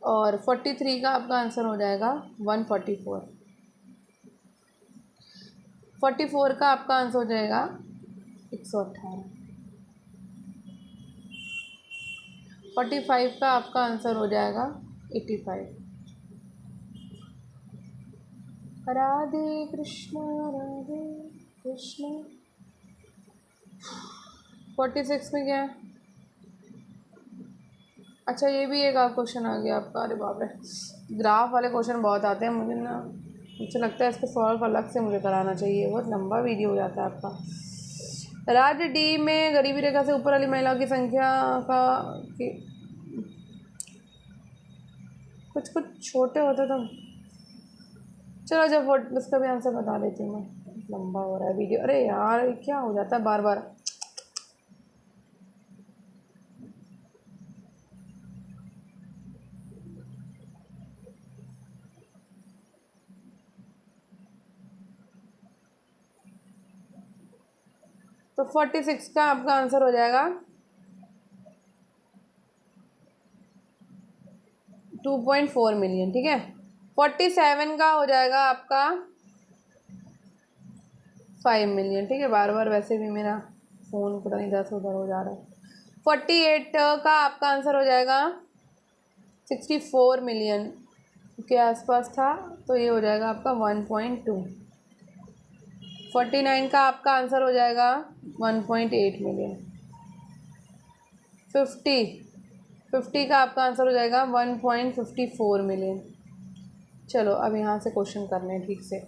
और 43 का आपका आंसर हो जाएगा 144। 44 का आपका आंसर हो जाएगा 118। 45 का आपका आंसर हो जाएगा 85। राधे कृष्णा राधे कृष्णा। 46 में क्या है? अच्छा, ये भी एक क्वेश्चन आ गया आपका। अरे बाप रे, ग्राफ वाले क्वेश्चन बहुत आते हैं मुझे लगता है इसको सॉल्व अलग से मुझे कराना चाहिए, बहुत लंबा वीडियो हो जाता है आपका। राज्य डी में गरीबी रेखा से ऊपर वाली महिलाओं की संख्या का कुछ छोटे होते तो चलो, जब इसका भी आंसर बता देती हूँ मैं, लंबा हो रहा है वीडियो। अरे यार क्या हो जाता है बार बार। तो 46 का आपका आंसर हो जाएगा 2.4 मिलियन। ठीक है, 47 का हो जाएगा आपका 5 मिलियन। ठीक है, बार बार वैसे भी मेरा फ़ोन पता नहीं 10 उधर हो जा रहा है। 48 का आपका आंसर हो जाएगा 64 मिलियन के आसपास था, तो ये हो जाएगा आपका 1.2। 49 का आपका आंसर हो जाएगा 1.8 मिलियन। 50 का आपका आंसर हो जाएगा 1.54 मिलियन। चलो अब यहाँ से क्वेश्चन करने हैं ठीक से।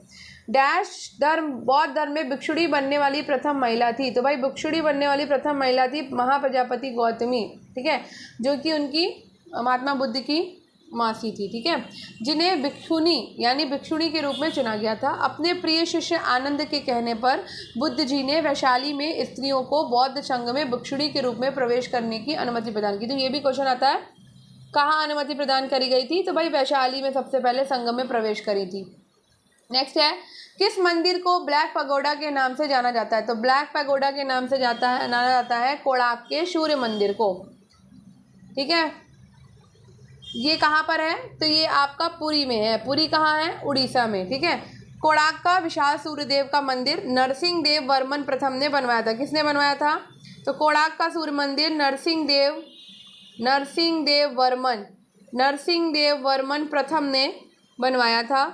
डैश धर्म बौद्ध धर्म में भिक्षुणी बनने वाली प्रथम महिला थी। तो भाई भिक्षुणी बनने वाली प्रथम महिला थी महाप्रजापति गौतमी। ठीक है, जो कि उनकी महात्मा बुद्ध की मासी थी। ठीक है, जिन्हें भिक्षुणी यानी भिक्षुणी के रूप में चुना गया था। अपने प्रिय शिष्य आनंद के कहने पर बुद्ध जी ने वैशाली में स्त्रियों को बौद्ध संघ में भिक्षुणी के रूप में प्रवेश करने की अनुमति प्रदान की। तो ये भी क्वेश्चन आता है, कहाँ अनुमति प्रदान करी गई थी? तो भाई वैशाली में सबसे पहले संघ में प्रवेश करी थी। नेक्स्ट है, किस मंदिर को ब्लैक पैगोडा के नाम से जाना जाता है? तो ब्लैक पैगोडा के नाम से जाना जाता है कोणार्क के सूर्य मंदिर को। ठीक है, ये कहाँ पर है? तो ये आपका पुरी में है। पुरी कहाँ है? उड़ीसा में। ठीक है, कोणार्क का विशाल सूर्यदेव का मंदिर नरसिंह देव वर्मन प्रथम ने बनवाया था। किसने बनवाया था? तो कोणार्क का सूर्य मंदिर नरसिंह देव वर्मन प्रथम ने बनवाया था।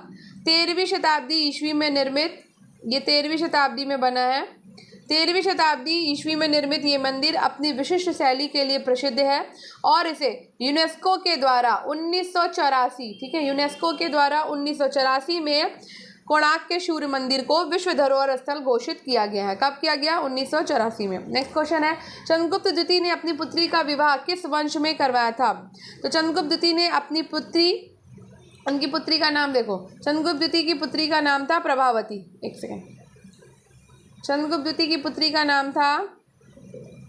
13वीं शताब्दी ईस्वी में निर्मित, ये 13वीं शताब्दी में बना है। 13वीं शताब्दी ईस्वी में निर्मित ये मंदिर अपनी विशिष्ट शैली के लिए प्रसिद्ध है और इसे यूनेस्को के द्वारा 1984, ठीक है, यूनेस्को के द्वारा 1984 में कोणार्क के सूर्य मंदिर को विश्व धरोहर स्थल घोषित किया गया है। कब किया गया? 1984 में। नेक्स्ट क्वेश्चन है, चंद्रगुप्त द्वितीय ने अपनी पुत्री का विवाह किस वंश में करवाया था? तो चंद्रगुप्त द्वितीय ने अपनी उनकी पुत्री का नाम देखो, चंद्रगुप्त द्वितीय की पुत्री का नाम था प्रभावती। एक सेकेंड, चंद्रगुप्त द्वितीय की पुत्री का नाम था,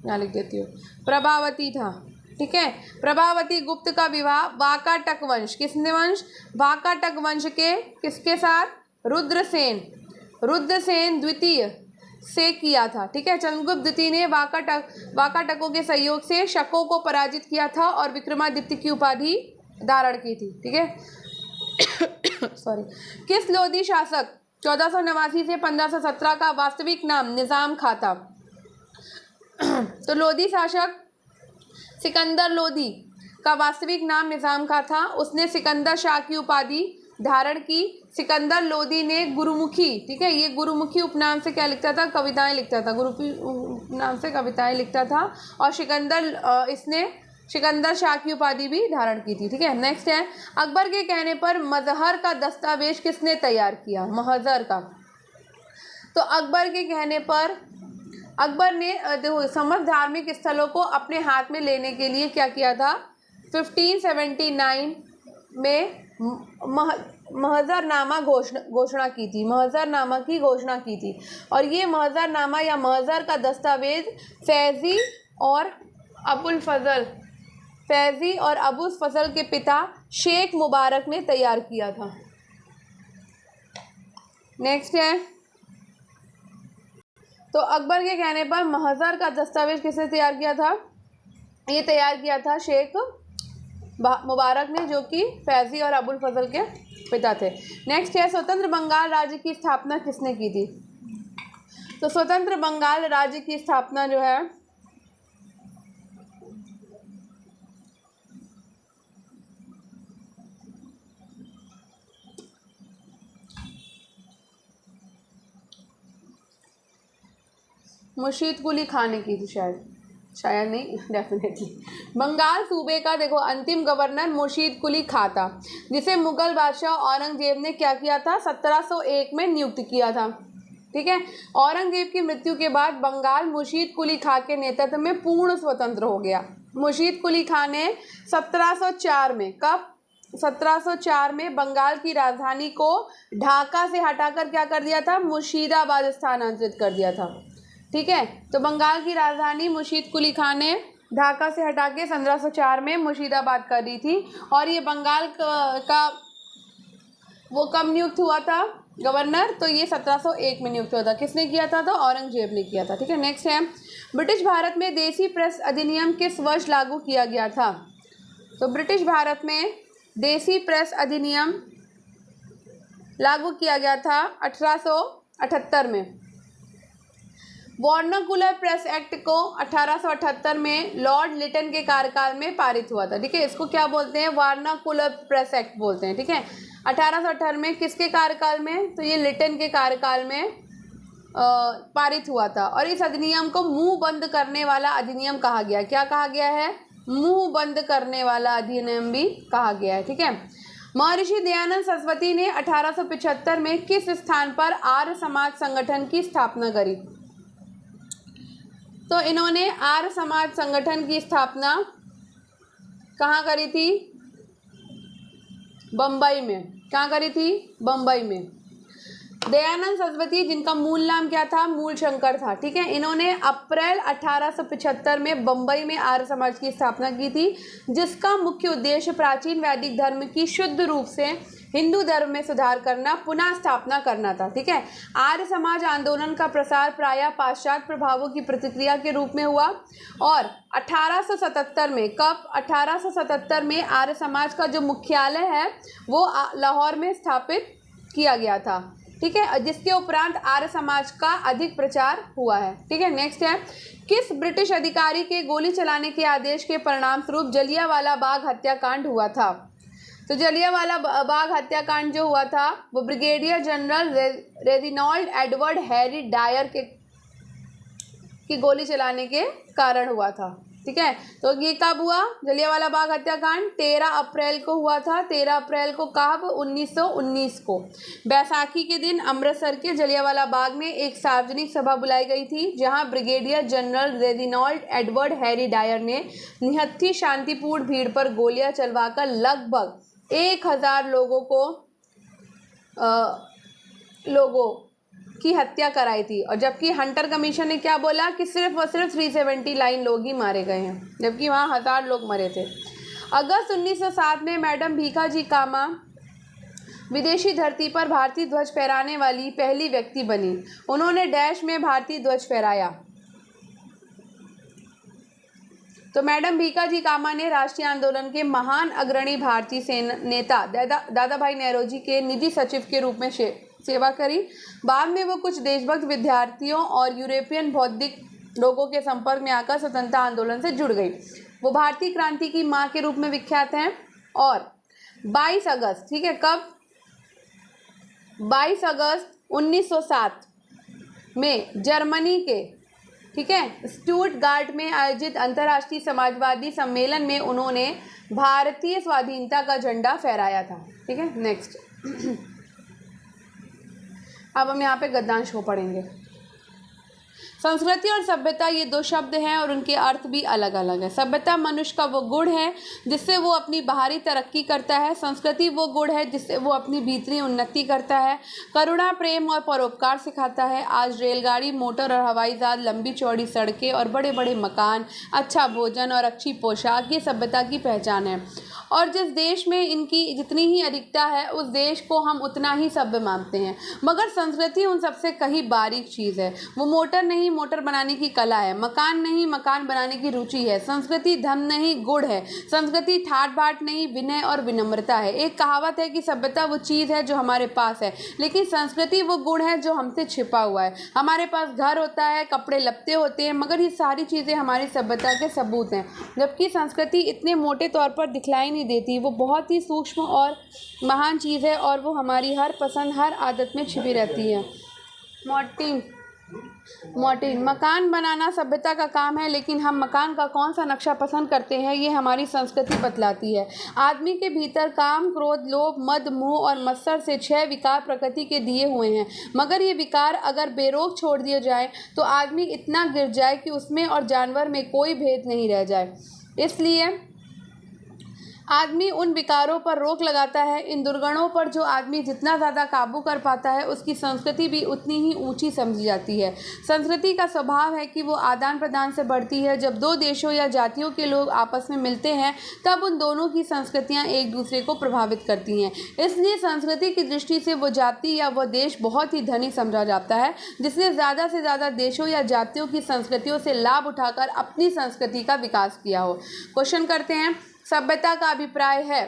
यहाँ लिख देती हूँ, प्रभावती था। ठीक है, प्रभावती गुप्त का विवाह वाकाटक वंश, किसने वंश? वाकाटक वंश के किसके साथ? रुद्रसेन द्वितीय से किया था। ठीक है, चंद्रगुप्त द्वितीय ने वाकाटकों के सहयोग से शकों को पराजित किया था और विक्रमादित्य की उपाधि धारण की थी। ठीक है सॉरी। किस लोधी शासक 1489 से 1517 का वास्तविक नाम निजाम खां था? तो लोधी शासक सिकंदर लोधी का वास्तविक नाम निजाम खां था। उसने सिकंदर शाह की उपाधि धारण की। सिकंदर लोधी ने गुरुमुखी, ठीक है, ये गुरुमुखी उपनाम से क्या लिखता था? कविताएं लिखता था। गुरुमुखी उपनाम से कविताएं लिखता था और इसने सिकंदर शाह की उपाधि भी धारण की थी। ठीक है, नेक्स्ट है, अकबर के कहने पर मजहर का दस्तावेज किसने तैयार किया? महजर का। तो अकबर के कहने पर अकबर ने देखो समस्त धार्मिक स्थलों को अपने हाथ में लेने के लिए क्या किया था? 1579 में महजरनामा घोषणा की थी। महजरनामा की घोषणा की थी और ये महजरनामा या महजर का दस्तावेज फैजी और अबुल फजल के पिता शेख मुबारक ने तैयार किया था। नेक्स्ट है, तो अकबर के कहने पर महजर का दस्तावेज किसने तैयार किया था? ये तैयार किया था शेख मुबारक ने, जो कि फैजी और अबुल फजल के पिता थे। नेक्स्ट है, स्वतंत्र बंगाल राज्य की स्थापना किसने की थी? तो स्वतंत्र बंगाल राज्य की स्थापना जो है मुर्शीद कुली खां ने की थी। शायद नहीं, डेफिनेटली। बंगाल सूबे का देखो अंतिम गवर्नर मुर्शीद कुली खां था, जिसे मुगल बादशाह औरंगजेब ने क्या किया था? 1701 में नियुक्त किया था। ठीक है, औरंगजेब की मृत्यु के बाद बंगाल मुर्शीद कुली खां के नेतृत्व में पूर्ण स्वतंत्र हो गया। मुर्शीद कुली खां ने 1704 में, कब? 1704 में बंगाल की राजधानी को ढाका से हटाकर क्या कर दिया था? मुर्शिदाबाद स्थानांतरित कर दिया था। ठीक है, तो बंगाल की राजधानी मुर्शीद कुली खां ने ढाका से हटा के 1704 में मुर्शिदाबाद कर दी थी। और ये बंगाल का वो कब नियुक्त हुआ था गवर्नर? तो ये 1701 में नियुक्त हुआ था। किसने किया था? तो औरंगजेब ने किया था। ठीक है, नेक्स्ट है, ब्रिटिश भारत में देसी प्रेस अधिनियम किस वर्ष लागू किया गया था? तो ब्रिटिश भारत में देसी प्रेस अधिनियम लागू किया गया था 1878 में। वर्नाकुलर प्रेस एक्ट को 1878 में लॉर्ड लिटन के कार्यकाल में पारित हुआ था। ठीक है, इसको क्या बोलते हैं? वर्नाकुलर प्रेस एक्ट बोलते हैं। ठीक है, 1878 में किसके कार्यकाल में? तो ये लिटन के कार्यकाल में पारित हुआ था। और इस अधिनियम को मुंह बंद करने वाला अधिनियम कहा गया। क्या कहा गया है? मुंह बंद करने वाला अधिनियम भी कहा गया है। ठीक है, महर्षि दयानंद सरस्वती ने 1875 में किस स्थान पर आर्य समाज संगठन की स्थापना करी? तो इन्होंने आर्य समाज संगठन की स्थापना कहाँ करी थी? बम्बई में। कहाँ करी थी? बम्बई में। दयानंद सरस्वती, जिनका मूल नाम क्या था? मूलशंकर था। ठीक है, इन्होंने अप्रैल 1875 में बम्बई में आर्य समाज की स्थापना की थी, जिसका मुख्य उद्देश्य प्राचीन वैदिक धर्म की शुद्ध रूप से हिंदू धर्म में सुधार करना, पुनः स्थापना करना था। ठीक है, आर्य समाज आंदोलन का प्रसार प्रायः पाश्चात्य प्रभावों की प्रतिक्रिया के रूप में हुआ और 1877 में, कब? 1877 में आर्य समाज का जो मुख्यालय है वो लाहौर में स्थापित किया गया था। ठीक है, जिसके उपरांत आर्य समाज का अधिक प्रचार हुआ है। ठीक है, नेक्स्ट है, किस ब्रिटिश अधिकारी के गोली चलाने के आदेश के परिणाम स्वरूप जलियांवाला बाग हत्याकांड हुआ था? तो जलियांवाला बाग हत्याकांड जो हुआ था वो Brigadier General Reginald Edward Harry Dyer की गोली चलाने के कारण हुआ था। ठीक है। तो ये कब हुआ जलियांवाला बाग हत्याकांड? 13 अप्रैल को हुआ था। 13 अप्रैल को कब? 1919 को। बैसाखी के दिन अमृतसर के जलियांवाला बाग में एक सार्वजनिक सभा बुलाई गई थी, जहां Brigadier General Reginald Edward Harry Dyer ने निहत्थी शांतिपूर्ण भीड़ पर गोलियां चलवाकर लगभग 1000 लोगों की हत्या कराई थी। और जबकि हंटर कमीशन ने क्या बोला कि सिर्फ और सिर्फ 379 लोग ही मारे गए हैं, जबकि वहाँ 1000 लोग मरे थे। अगस्त 1907 में मैडम भीखाजी कामा विदेशी धरती पर भारतीय ध्वज फहराने वाली पहली व्यक्ति बनी। उन्होंने डैश में भारतीय ध्वज फहराया। तो मैडम भीखाजी कामा ने राष्ट्रीय आंदोलन के महान अग्रणी भारतीय नेता दादा भाई नौरोजी के निजी सचिव के रूप में सेवा करी। बाद में वो कुछ देशभक्त विद्यार्थियों और यूरोपियन बौद्धिक लोगों के संपर्क में आकर स्वतंत्रता आंदोलन से जुड़ गई। वो भारतीय क्रांति की मां के रूप में विख्यात हैं। और 22 अगस्त, ठीक है, कब? 22 अगस्त 1907 में जर्मनी के, ठीक है, स्टुटगार्ट में आयोजित अंतर्राष्ट्रीय समाजवादी सम्मेलन में उन्होंने भारतीय स्वाधीनता का झंडा फहराया था। ठीक है, नेक्स्ट। अब हम यहाँ पे गद्यांश को पढ़ेंगे। संस्कृति और सभ्यता ये दो शब्द हैं और उनके अर्थ भी अलग अलग है। सभ्यता मनुष्य का वो गुण है जिससे वो अपनी बाहरी तरक्की करता है। संस्कृति वो गुण है जिससे वो अपनी भीतरी उन्नति करता है, करुणा, प्रेम और परोपकार सिखाता है। आज रेलगाड़ी, मोटर और हवाई जहाज, लंबी चौड़ी सड़कें और बड़े बड़े मकान, अच्छा भोजन और अच्छी पोशाक ये सभ्यता की पहचान है। और जिस देश में इनकी जितनी ही अधिकता है उस देश को हम उतना ही सभ्य मानते हैं। मगर संस्कृति उन सबसे कहीं बारीक चीज़ है। वो मोटर नहीं, मोटर बनाने की कला है। मकान नहीं, मकान बनाने की रुचि है। संस्कृति धन नहीं, गुण है। संस्कृति ठाट बाट नहीं, विनय और विनम्रता है। एक कहावत है कि सभ्यता वो चीज़ है जो हमारे पास है, लेकिन संस्कृति वो गुण है जो हमसे छिपा हुआ है। हमारे पास घर होता है, कपड़े लत्ते होते हैं, मगर ये सारी चीज़ें हमारी सभ्यता के सबूत हैं। जबकि संस्कृति इतने मोटे तौर पर दिखलाई देती, वो बहुत ही सूक्ष्म और महान चीज़ है और वो हमारी हर पसंद, हर आदत में छिपी रहती है। मॉर्टिन, मकान बनाना सभ्यता का काम है, लेकिन हम मकान का कौन सा नक्शा पसंद करते हैं ये हमारी संस्कृति बतलाती है। आदमी के भीतर काम, क्रोध, लोभ, मद, मोह और मत्सर से 6 विकार प्रकृति के दिए हुए हैं। मगर ये विकार अगर बेरोक छोड़ दिए जाए तो आदमी इतना गिर जाए कि उसमें और जानवर में कोई भेद नहीं रह जाए। इसलिए आदमी उन विकारों पर रोक लगाता है। इन दुर्गुणों पर जो आदमी जितना ज़्यादा काबू कर पाता है उसकी संस्कृति भी उतनी ही ऊंची समझी जाती है। संस्कृति का स्वभाव है कि वो आदान प्रदान से बढ़ती है। जब दो देशों या जातियों के लोग आपस में मिलते हैं तब उन दोनों की संस्कृतियां एक दूसरे को प्रभावित करती हैं। इसलिए संस्कृति की दृष्टि से वो जाति या वो देश बहुत ही धनी समझा जाता है, जिसने ज़्यादा से ज़्यादा देशों या जातियों की संस्कृतियों से लाभ उठाकर अपनी संस्कृति का विकास किया हो। क्वेश्चन करते हैं, सभ्यता का अभिप्राय है।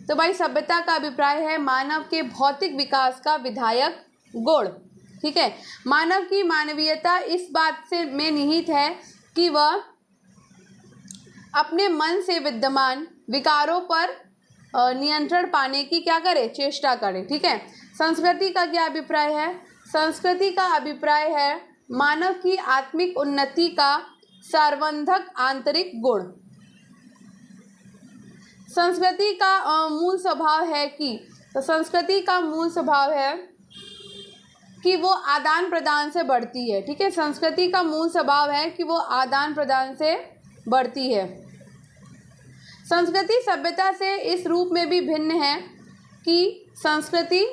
तो भाई सभ्यता का अभिप्राय है मानव के भौतिक विकास का विधायक गुण। ठीक है, मानव की मानवीयता इस बात से में निहित है कि वह अपने मन से विद्यमान विकारों पर नियंत्रण पाने की क्या करे, चेष्टा करे। ठीक है, संस्कृति का क्या अभिप्राय है? संस्कृति का अभिप्राय है मानव की आत्मिक उन्नति का सार्वंधक आंतरिक गुण। संस्कृति का मूल स्वभाव है कि संस्कृति का मूल स्वभाव है कि वो आदान प्रदान से बढ़ती है। ठीक है, संस्कृति का मूल स्वभाव है कि वो आदान प्रदान से बढ़ती है। संस्कृति सभ्यता से इस रूप में भी भिन्न है कि संस्कृति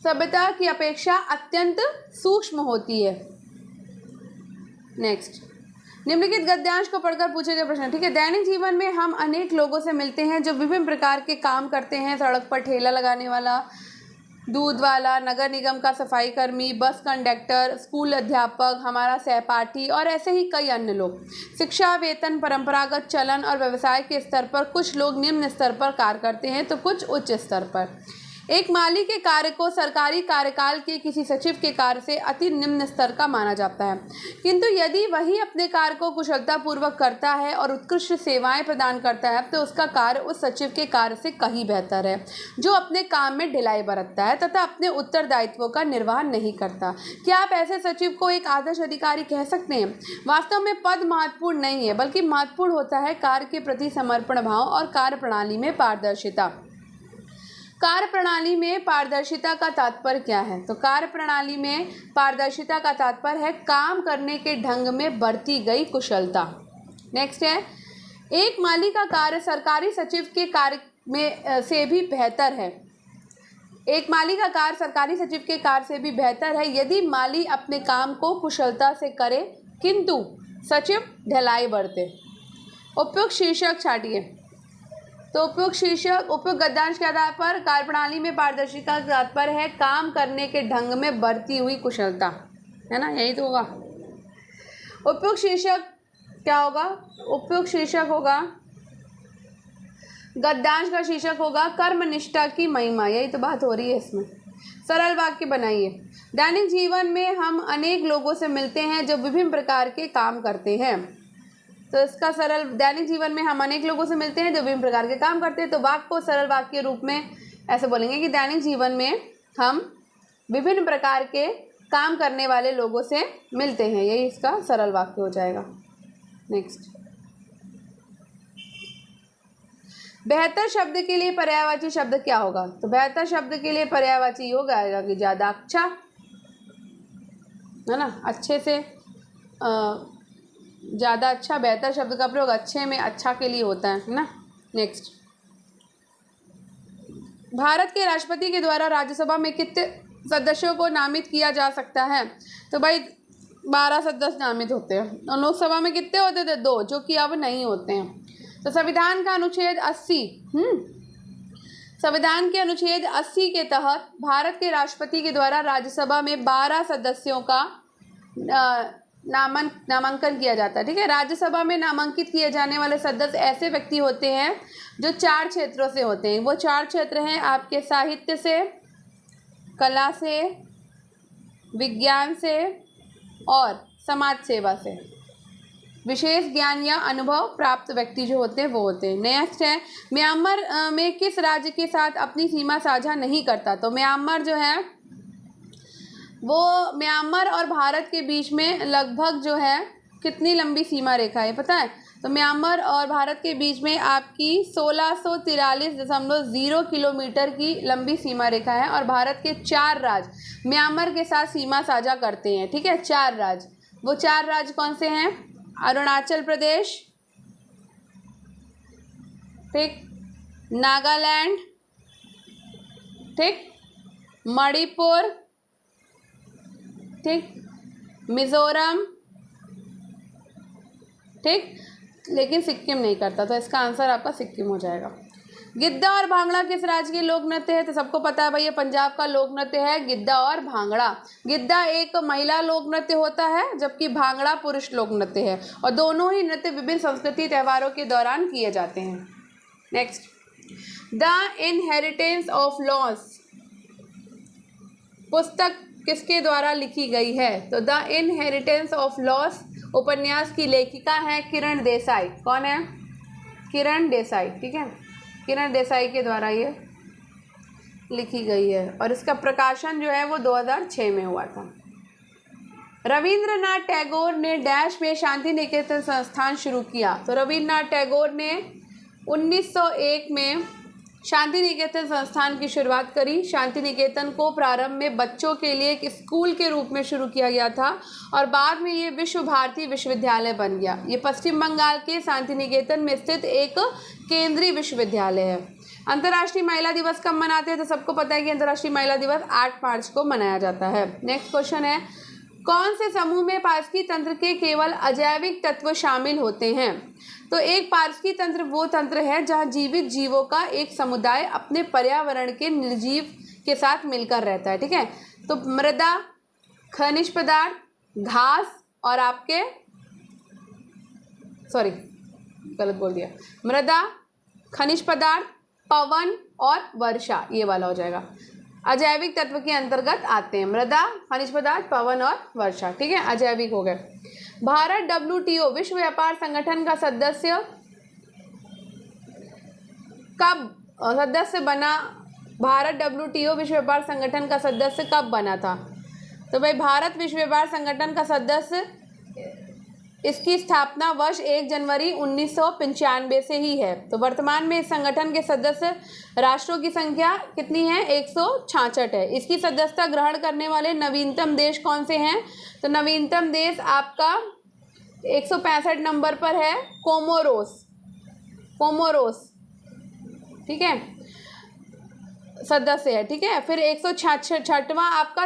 सभ्यता की अपेक्षा अत्यंत सूक्ष्म होती है। नेक्स्ट, निम्नलिखित गद्यांश को पढ़कर पूछे गए प्रश्न। ठीक है, दैनिक जीवन में हम अनेक लोगों से मिलते हैं जो विभिन्न प्रकार के काम करते हैं। सड़क पर ठेला लगाने वाला, दूध वाला, नगर निगम का सफाई कर्मी, बस कंडक्टर, स्कूल अध्यापक, हमारा सहपाठी और ऐसे ही कई अन्य लोग। शिक्षा, वेतन, परंपरागत चलन और व्यवसाय के स्तर पर कुछ लोग निम्न स्तर पर कार्य करते हैं तो कुछ उच्च स्तर पर। एक माली के कार्य को सरकारी कार्यकाल के किसी सचिव के कार्य से अति निम्न स्तर का माना जाता है, किंतु यदि वही अपने कार्य को कुशलतापूर्वक करता है और उत्कृष्ट सेवाएं प्रदान करता है तो उसका कार्य उस सचिव के कार्य से कहीं बेहतर है जो अपने काम में ढिलाई बरतता है तथा अपने उत्तरदायित्वों का निर्वाह नहीं करता। क्या आप ऐसे सचिव को एक आदर्श अधिकारी कह सकते हैं? वास्तव में पद महत्वपूर्ण नहीं है, बल्कि महत्वपूर्ण होता है कार्य के प्रति समर्पण भाव और कार्य प्रणाली में पारदर्शिता। कार्य प्रणाली में पारदर्शिता का तात्पर्य क्या है? तो कार्य प्रणाली में पारदर्शिता का तात्पर्य है काम करने के ढंग में बरती गई कुशलता। नेक्स्ट है, एक माली का कार्य सरकारी सचिव के कार्य में से भी बेहतर है। एक माली का कार्य सरकारी सचिव के कार्य से भी बेहतर है यदि माली अपने काम को कुशलता से करे किंतु सचिव ढिलाई बरते। उपयुक्त शीर्षक छाटिए। तो उपयुक्त शीर्षक, उपयुक्त गद्यांश के आधार पर कार्यप्रणाली में पारदर्शिता का तात्पर्य है काम करने के ढंग में बरती हुई कुशलता, है ना, यही तो होगा। उपयुक्त शीर्षक क्या होगा? उपयुक्त शीर्षक होगा, गद्यांश का शीर्षक होगा कर्मनिष्ठा की महिमा, यही तो बात हो रही है इसमें। सरल वाक्य बनाइए। दैनिक जीवन में हम अनेक लोगों से मिलते हैं जो विभिन्न प्रकार के काम करते हैं। तो इसका सरल, दैनिक जीवन में हम अनेक लोगों से मिलते हैं जो विभिन्न प्रकार के काम करते हैं, तो वाक्य को सरल वाक्य के रूप में ऐसे बोलेंगे कि दैनिक जीवन में हम विभिन्न प्रकार के काम करने वाले लोगों से मिलते हैं, यही इसका सरल वाक्य हो जाएगा। नेक्स्ट, बेहतर शब्द के लिए पर्यायवाची शब्द क्या होगा? तो बेहतर शब्द के लिए पर्यायवाची हो जाएगा कि ज़्यादा अच्छा, है ना, अच्छे से ज़्यादा अच्छा। बेहतर शब्द का प्रयोग अच्छे में अच्छा के लिए होता है ना। नेक्स्ट, भारत के राष्ट्रपति के द्वारा राज्यसभा में कितने सदस्यों को नामित किया जा सकता है? तो भाई 12 सदस्य नामित होते हैं। और लोकसभा में कितने होते थे? 2, जो कि अब नहीं होते हैं। तो संविधान का अनुच्छेद 80 संविधान के अनुच्छेद 80 के तहत भारत के राष्ट्रपति के द्वारा राज्यसभा में 12 सदस्यों का नामांकन किया जाता है। ठीक है, राज्यसभा में नामांकित किए जाने वाले सदस्य ऐसे व्यक्ति होते हैं जो 4 क्षेत्रों से होते हैं। वो 4 क्षेत्र हैं आपके साहित्य से, कला से, विज्ञान से और समाज सेवा से। विशेष ज्ञान या अनुभव प्राप्त व्यक्ति जो होते हैं वो होते हैं। नेक्स्ट है, म्यांमार में किस राज्य के साथ अपनी सीमा साझा नहीं करता? तो म्यांमार जो है वो म्यांमार और भारत के बीच में लगभग जो है कितनी लंबी सीमा रेखा है पता है? तो म्यांमार और भारत के बीच में आपकी 1643.0 किलोमीटर की लंबी सीमा रेखा है और भारत के 4 राज्य म्यांमार के साथ सीमा साझा करते हैं। ठीक है, 4 राज्य। वो 4 राज्य कौन से हैं? अरुणाचल प्रदेश, ठीक, नागालैंड, ठीक, मणिपुर, ठीक, मिजोरम, ठीक, लेकिन सिक्किम नहीं करता, तो इसका आंसर आपका सिक्किम हो जाएगा। गिद्दा और भांगड़ा किस राज्य के लोक नृत्य है? तो सबको पता है भाई ये पंजाब का लोक नृत्य है गिद्दा और भांगड़ा। गिद्दा एक महिला लोक नृत्य होता है जबकि भांगड़ा पुरुष लोक नृत्य है और दोनों ही नृत्य विभिन्न संस्कृति त्योहारों के दौरान किए जाते हैं। Next, the inheritance of loss पुस्तक किसके द्वारा लिखी गई है? तो द इनहेरिटेंस ऑफ लॉस उपन्यास की लेखिका है किरण देसाई। कौन है? किरण देसाई। ठीक है, किरण देसाई के द्वारा ये लिखी गई है और इसका प्रकाशन जो है वो 2006 में हुआ था। रविंद्रनाथ टैगोर ने डैश में शांति निकेतन संस्थान शुरू किया। तो रविंद्रनाथ टैगोर ने 1901 में शांति निकेतन संस्थान की शुरुआत करी। शांति निकेतन को प्रारंभ में बच्चों के लिए एक स्कूल के रूप में शुरू किया गया था और बाद में ये विश्व भारती विश्वविद्यालय बन गया। ये पश्चिम बंगाल के शांति निकेतन में स्थित एक केंद्रीय विश्वविद्यालय है। अंतर्राष्ट्रीय महिला दिवस कब मनाते हैं? तो सबको पता है कि अंतर्राष्ट्रीय महिला दिवस 8 मार्च को मनाया जाता है। नेक्स्ट क्वेश्चन है, कौन से समूह में पारिस्थितिकी तंत्र के केवल अजैविक तत्व शामिल होते हैं? तो एक पारिस्थितिकी तंत्र वो तंत्र है जहां जीवित जीवों का एक समुदाय अपने पर्यावरण के निर्जीव के साथ मिलकर रहता है। ठीक है, तो मृदा, खनिज पदार्थ, घास और आपके गलत बोल दिया, मृदा, खनिज पदार्थ, पवन और वर्षा, ये वाला हो जाएगा। अजैविक तत्व के अंतर्गत आते हैं मृदा, खनिज पदार्थ, पवन और वर्षा, ठीक है, अजैविक हो गए। भारत WTO विश्व व्यापार संगठन का सदस्य कब सदस्य बना? भारत WTO विश्व व्यापार संगठन का सदस्य कब बना था? तो भाई भारत विश्व व्यापार संगठन का सदस्य, इसकी स्थापना वर्ष 1 जनवरी 1995 से ही है। तो वर्तमान में इस संगठन के सदस्य राष्ट्रों की संख्या कितनी है? 166 है। इसकी सदस्यता ग्रहण करने वाले नवीनतम देश कौन से हैं? तो नवीनतम देश आपका 165 नंबर पर है कोमोरोस, ठीक है, सदस्य है, ठीक है। फिर 166वां आपका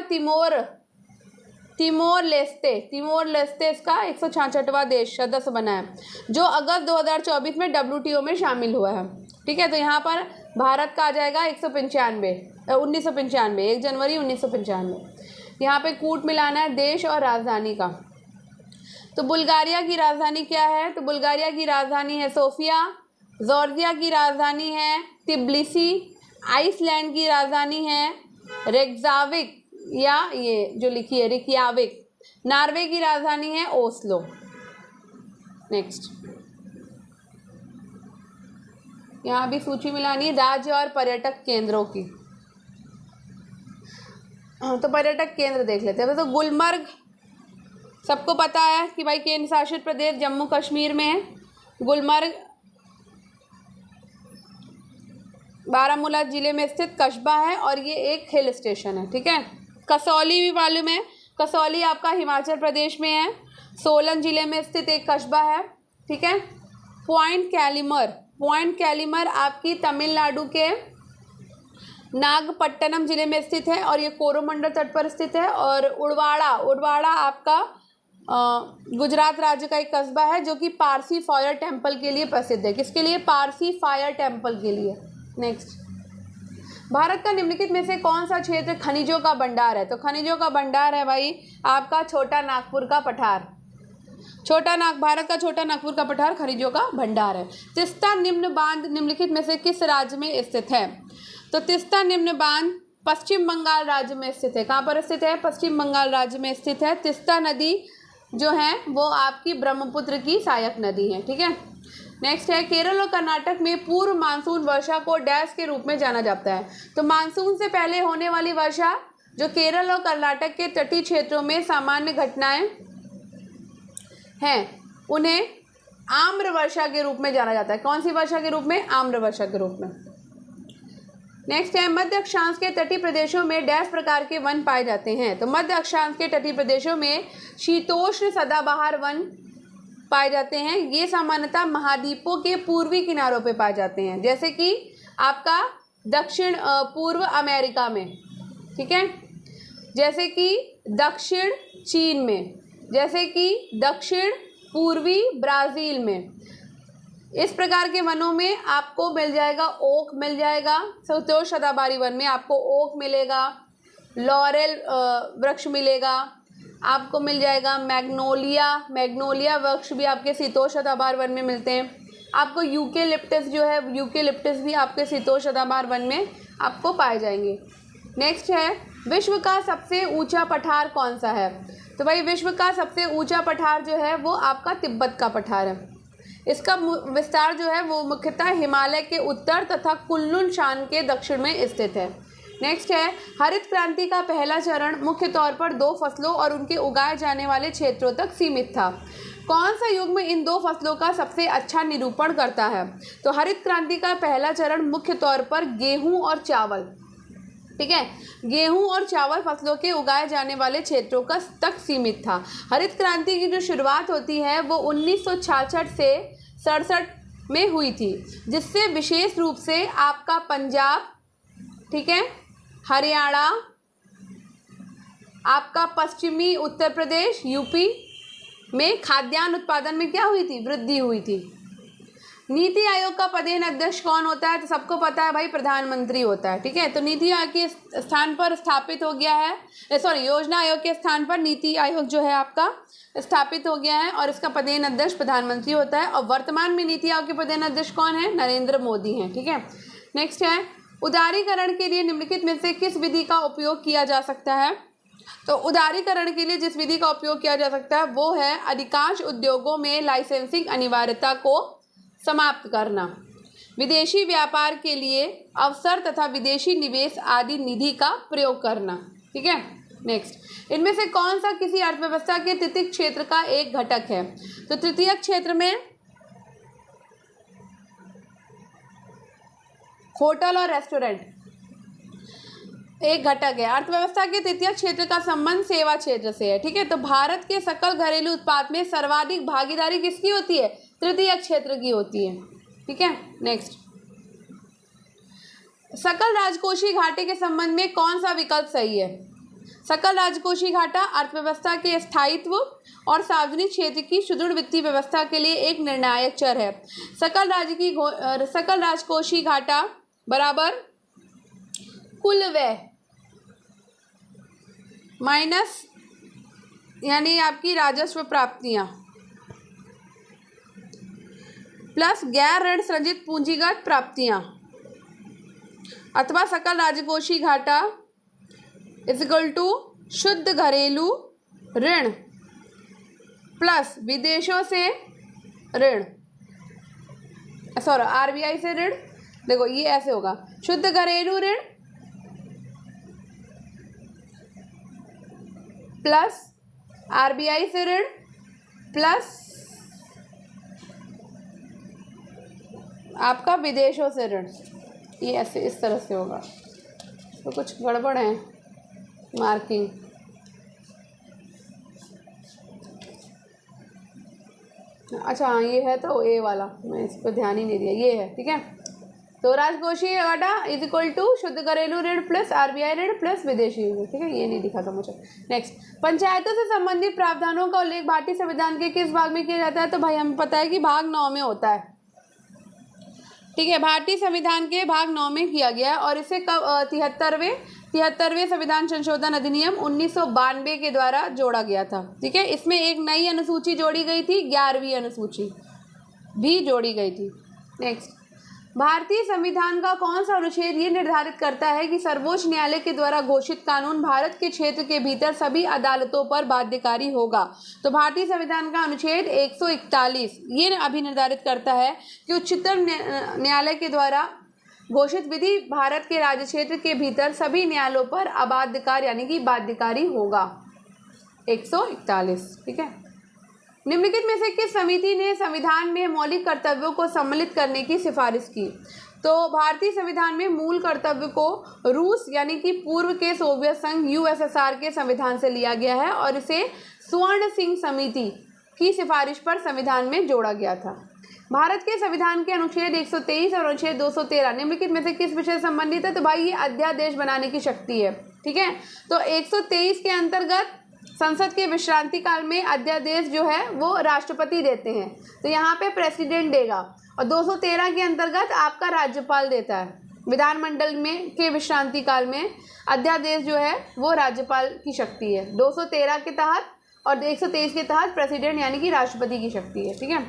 तिमोर लेस्ते इसका 166वां देश सदस्य बना है, जो अगस्त 2024 में WTO में शामिल हुआ है, ठीक है। तो यहाँ पर भारत का आ जाएगा 1995, 1 जनवरी 1995। यहाँ पे कूट मिलाना है देश और राजधानी का। तो बुल्गारिया की राजधानी क्या है? तो बुल्गारिया की राजधानी है सोफिया, जॉर्जिया की राजधानी है तिब्लिसी, आइसलैंड की राजधानी है रेक्जाविक, या ये जो लिखी है रिकयाविक, नॉर्वे की राजधानी है ओस्लो। नेक्स्ट, यहाँ भी सूची मिलानी है राज्य और पर्यटक केंद्रों की। तो पर्यटक केंद्र देख लेते हैं। तो गुलमर्ग सबको पता है कि भाई केंद्र शासित प्रदेश जम्मू कश्मीर में है। गुलमर्ग बारामूला जिले में स्थित कस्बा है और ये एक हिल स्टेशन है, ठीक है। कसौली भी मालूम है, कसौली आपका हिमाचल प्रदेश में है, सोलन जिले में स्थित एक कस्बा है, ठीक है। पॉइंट कैलिमर आपकी तमिलनाडु के नागपट्टनम जिले में स्थित है और ये कोरोमंडल तट पर स्थित है। और उड़वाड़ा आपका गुजरात राज्य का एक कस्बा है जो कि पारसी फायर टेम्पल के लिए प्रसिद्ध है। किसके लिए? पारसी फायर टेम्पल के लिए। नेक्स्ट, भारत का निम्नलिखित में से कौन सा क्षेत्र खनिजों का भंडार है? तो खनिजों का भंडार है भाई आपका छोटा नागपुर का पठार। भारत का छोटा नागपुर का पठार खनिजों का भंडार है। तिस्ता निम्न बांध निम्नलिखित में से किस राज्य में स्थित है? तो तिस्ता निम्न बांध पश्चिम बंगाल राज्य में स्थित है। कहाँ पर स्थित है? पश्चिम बंगाल राज्य में स्थित है। तिस्ता नदी जो है वो आपकी ब्रह्मपुत्र की सहायक नदी है, ठीक है। नेक्स्ट है, केरल और कर्नाटक में पूर्व मानसून वर्षा को डैश के रूप में जाना जाता है। तो मानसून से पहले होने वाली वर्षा जो केरल और कर्नाटक के तटीय क्षेत्रों में सामान्य घटनाएं हैं उन्हें आम्र वर्षा के रूप में जाना जाता है। कौन सी वर्षा के रूप में? आम्र वर्षा के रूप में। नेक्स्ट है, मध्य अक्षांश के तटीय प्रदेशों में डैश प्रकार के वन पाए जाते हैं। तो मध्य अक्षांश के तटीय प्रदेशों में शीतोष्ण सदाबहार वन पाए जाते हैं। ये सामान्यतः महाद्वीपों के पूर्वी किनारों पे पाए जाते हैं, जैसे कि आपका दक्षिण पूर्व अमेरिका में, ठीक है, जैसे कि दक्षिण चीन में, जैसे कि दक्षिण पूर्वी ब्राज़ील में। इस प्रकार के वनों में आपको मिल जाएगा ओक, मिल जाएगा शीतोष्ण सदाबहारी वन में आपको ओक मिलेगा, लॉरेल वृक्ष मिलेगा, आपको मिल जाएगा मैग्नोलिया वृक्ष भी आपके शीतोष्ण सदाबहार वन में मिलते हैं। आपको यूकेलिप्टस जो है, यूकेलिप्टस भी आपके शीतोष्ण सदाबहार वन में आपको पाए जाएंगे। नेक्स्ट है, विश्व का सबसे ऊंचा पठार कौन सा है? तो भाई विश्व का सबसे ऊंचा पठार जो है वो आपका तिब्बत का पठार है। इसका विस्तार जो है वो मुख्यतः हिमालय के उत्तर तथा कुल्लू शान के दक्षिण में स्थित है। नेक्स्ट है, हरित क्रांति का पहला चरण मुख्य तौर पर 2 फसलों और उनके उगाए जाने वाले क्षेत्रों तक सीमित था। कौन सा युग्म इन 2 फसलों का सबसे अच्छा निरूपण करता है? तो हरित क्रांति का पहला चरण मुख्य तौर पर गेहूं और चावल, ठीक है, गेहूं और चावल फसलों के उगाए जाने वाले क्षेत्रों का तक सीमित था। हरित क्रांति की जो शुरुआत होती है वो 1966 से 67 में हुई थी, जिससे विशेष रूप से आपका पंजाब, ठीक है, हरियाणा, आपका पश्चिमी उत्तर प्रदेश यूपी में खाद्यान्न उत्पादन में क्या हुई थी? वृद्धि हुई थी। नीति आयोग का पदेन अध्यक्ष कौन होता है? तो सबको पता है भाई प्रधानमंत्री होता है, ठीक है। तो नीति आयोग के स्थान पर स्थापित हो गया है, योजना आयोग के स्थान पर नीति आयोग जो है आपका स्थापित हो गया है और इसका पदेन अध्यक्ष प्रधानमंत्री होता है। और वर्तमान में नीति आयोग के पदेन अध्यक्ष कौन है? नरेंद्र मोदी हैं, ठीक है। नेक्स्ट है उदारीकरण के लिए निम्नलिखित में से किस विधि का उपयोग किया जा सकता है। तो उदारीकरण के लिए जिस विधि का उपयोग किया जा सकता है वो है अधिकांश उद्योगों में लाइसेंसिंग अनिवार्यता को समाप्त करना, विदेशी व्यापार के लिए अवसर तथा विदेशी निवेश आदि निधि का प्रयोग करना। ठीक है, नेक्स्ट इनमें से कौन सा किसी अर्थव्यवस्था के तृतीय क्षेत्र का एक घटक है। तो तृतीय क्षेत्र में होटल और रेस्टोरेंट एक घटक है। अर्थव्यवस्था के तृतीय क्षेत्र का संबंध सेवा क्षेत्र से है। ठीक है, तो भारत के सकल घरेलू उत्पाद में सर्वाधिक भागीदारी किसकी होती है, तृतीय क्षेत्र की होती है। ठीक है, नेक्स्ट सकल राजकोषीय घाटे के संबंध में कौन सा विकल्प सही है। सकल राजकोषीय घाटा अर्थव्यवस्था के स्थायित्व और सार्वजनिक क्षेत्र की सुदृढ़ वित्तीय व्यवस्था के लिए एक निर्णायक चर है। सकल राजकोषीय घाटा बराबर कुल व्यय माइनस यानी आपकी राजस्व प्राप्तियां प्लस गैर ऋण सृजित पूंजीगत प्राप्तियां अथवा सकल राजकोषीय घाटा इक्वल टू शुद्ध घरेलू ऋण प्लस विदेशों से ऋण, सॉरी आरबीआई से ऋण। देखो ये ऐसे होगा, शुद्ध घरेलू ऋण प्लस आरबीआई से ऋण प्लस आपका विदेशों से ऋण, ये ऐसे इस तरह से होगा। तो कुछ गड़बड़ है मार्किंग। अच्छा हाँ ये है, तो ए वाला मैं इस पर ध्यान ही नहीं दिया, ये है। ठीक है, तो राजकोषीय घाटा इज इक्वल टू शुद्ध घरेलू ऋण प्लस आरबीआई ऋण प्लस विदेशी ऋण। ठीक है, ये नहीं दिखा था मुझे। नेक्स्ट, पंचायतों से संबंधित प्रावधानों का उल्लेख भारतीय संविधान के किस भाग में किया जाता है। तो भाई हमें पता है कि भाग 9 में होता है। ठीक है, भारतीय संविधान के भाग 9 में किया गया है और इसे कब 73वें संविधान संशोधन अधिनियम 1992 के द्वारा जोड़ा गया था। ठीक है, इसमें एक नई अनुसूची जोड़ी गई थी, 11वीं अनुसूची भी जोड़ी गई थी। नेक्स्ट, भारतीय संविधान का कौन सा अनुच्छेद ये निर्धारित करता है कि सर्वोच्च न्यायालय के द्वारा घोषित कानून भारत के क्षेत्र के भीतर सभी अदालतों पर बाध्यकारी होगा। तो भारतीय संविधान का अनुच्छेद 141 ये अभी निर्धारित करता है कि उच्चतम न्यायालय के द्वारा घोषित विधि भारत के राज्य क्षेत्र के भीतर सभी न्यायालयों पर अबाध्यकार यानी कि बाध्यकारी होगा। 141। ठीक है, निम्नलिखित में से किस समिति ने संविधान में मौलिक कर्तव्यों को सम्मिलित करने की सिफारिश की। तो भारतीय संविधान में मूल कर्तव्य को रूस यानी कि पूर्व के सोवियत संघ यूएसएसआर के संविधान से लिया गया है और इसे स्वर्ण सिंह समिति की सिफारिश पर संविधान में जोड़ा गया था। भारत के संविधान के अनुच्छेद 123 और अनुच्छेद 213 निम्नलिखित में से किस विषय से संबंधित है। तो भाई ये अध्यादेश बनाने की शक्ति है। ठीक है, तो 123 के अंतर्गत संसद के विश्रांति काल में अध्यादेश जो है वो राष्ट्रपति देते हैं, तो यहाँ पे प्रेसिडेंट देगा। और 213 के अंतर्गत आपका राज्यपाल देता है। विधानमंडल में के विश्रांति काल में अध्यादेश जो है वो राज्यपाल की शक्ति है 213 के तहत, और 123 के तहत प्रेसिडेंट यानी कि राष्ट्रपति की शक्ति है। ठीक है,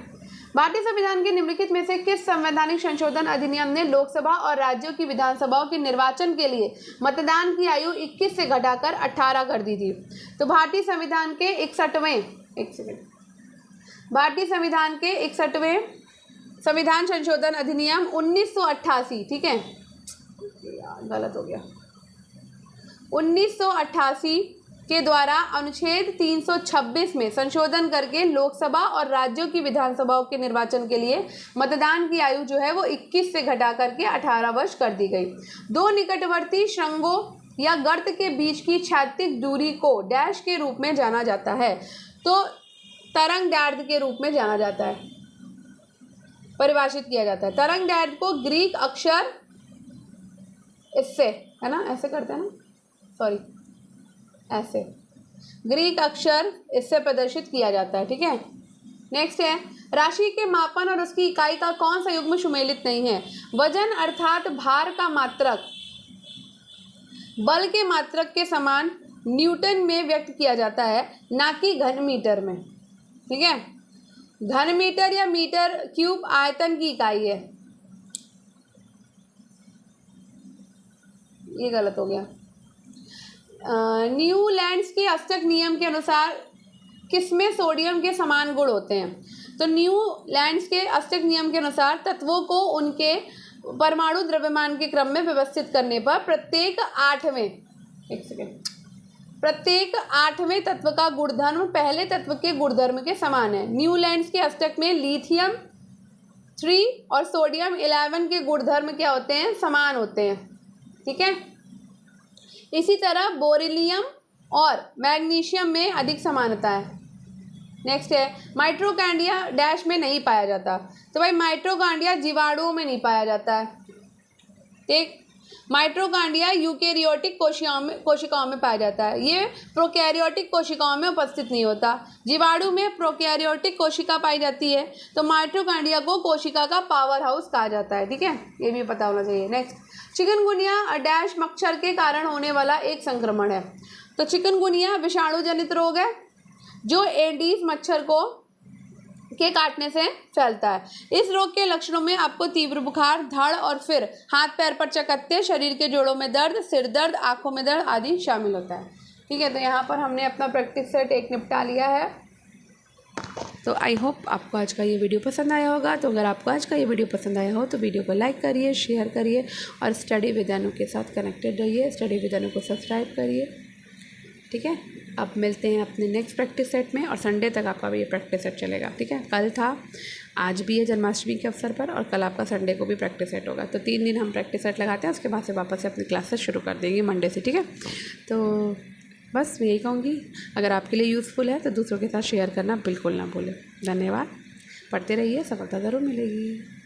भारतीय संविधान के निम्नलिखित में से किस संवैधानिक संशोधन अधिनियम ने लोकसभा और राज्यों की विधानसभाओं के निर्वाचन के लिए मतदान की आयु 21 से घटाकर 18 कर दी थी। तो भारतीय संविधान के 61वें संविधान संशोधन अधिनियम 1988। ठीक है, गलत हो गया, 1988 के द्वारा अनुच्छेद 326 में संशोधन करके लोकसभा और राज्यों की विधानसभाओं के निर्वाचन के लिए मतदान की आयु जो है वो 21 से घटा करके 18 वर्ष कर दी गई। दो निकटवर्ती श्रृंगों या गर्त के बीच की क्षैतिज दूरी को डैश के रूप में जाना जाता है। तो तरंग दैर्घ्य के रूप में जाना जाता है, परिभाषित किया जाता है। तरंग दैर्घ्य को ग्रीक अक्षर इससे है ना, ऐसे करते हैं ना, सॉरी ऐसे ग्रीक अक्षर इससे प्रदर्शित किया जाता है। ठीक है, नेक्स्ट है राशि के मापन और उसकी इकाई का कौन सा युग्म सुमेलित नहीं है। वजन अर्थात भार का मात्रक बल के मात्रक के समान न्यूटन में व्यक्त किया जाता है, ना कि घन मीटर में। ठीक है, घन मीटर या मीटर क्यूब आयतन की इकाई है। ये गलत हो गया। न्यूलैंड्स के अष्टक नियम के अनुसार किसमें सोडियम के समान गुण होते हैं? तो न्यूलैंड्स के अष्टक नियम के अनुसार तत्वों को उनके परमाणु द्रव्यमान के क्रम में व्यवस्थित करने पर प्रत्येक आठवें तत्व का गुणधर्म पहले तत्व के गुणधर्म के समान है। न्यूलैंड्स के अष्टक में लिथियम 3 और सोडियम 11 के गुणधर्म क्या होते हैं? समान होते हैं। ठीक है, इसी तरह बोरिलियम और मैग्नीशियम में अधिक समानता है। नेक्स्ट है माइटोकॉन्ड्रिया डैश में नहीं पाया जाता। तो भाई माइटोकॉन्ड्रिया जीवाणुओं में नहीं पाया जाता है। ठीक, माइटोकॉन्ड्रिया यूकेरियोटिक कोशिकाओं में पाया जाता है। ये प्रोकैरियोटिक कोशिकाओं में उपस्थित नहीं होता। जीवाणु में प्रोकैरियोटिक कोशिका पाई जाती है, तो माइटोकॉन्ड्रिया को कोशिका का पावर हाउस कहा जाता है। ठीक है, ये भी पता होना चाहिए। नेक्स्ट, चिकनगुनिया डैश मच्छर के कारण होने वाला एक संक्रमण है। तो चिकनगुनिया विषाणु जनित रोग है जो एडीज मच्छर के काटने से फैलता है। इस रोग के लक्षणों में आपको तीव्र बुखार, धड़ और फिर हाथ पैर पर चकत्ते, शरीर के जोड़ों में दर्द, सिर दर्द, आंखों में दर्द आदि शामिल होता है। ठीक है, तो यहाँ पर हमने अपना प्रैक्टिस सेट एक निपटा लिया है। तो आई होप आपको आज का ये वीडियो पसंद आया होगा। तो अगर आपको आज का ये वीडियो पसंद आया हो तो वीडियो को लाइक करिए, शेयर करिए और स्टडी विद अनु के साथ कनेक्टेड रहिए। स्टडी विद अनु को सब्सक्राइब करिए। ठीक है, अब मिलते हैं अपने नेक्स्ट प्रैक्टिस सेट में और संडे तक आपका ये प्रैक्टिस सेट चलेगा। ठीक है, कल था, आज भी है जन्माष्टमी के अवसर पर और कल आपका संडे को भी प्रैक्टिस सेट होगा। तो 3 दिन हम प्रैक्टिस सेट लगाते हैं, उसके बाद से वापस से अपनी क्लासेस शुरू कर देंगे मंडे से। ठीक है, तो बस मैं यही कहूँगी, अगर आपके लिए यूज़फुल है तो दूसरों के साथ शेयर करना बिल्कुल ना भूलें। धन्यवाद, पढ़ते रहिए, सफलता ज़रूर मिलेगी।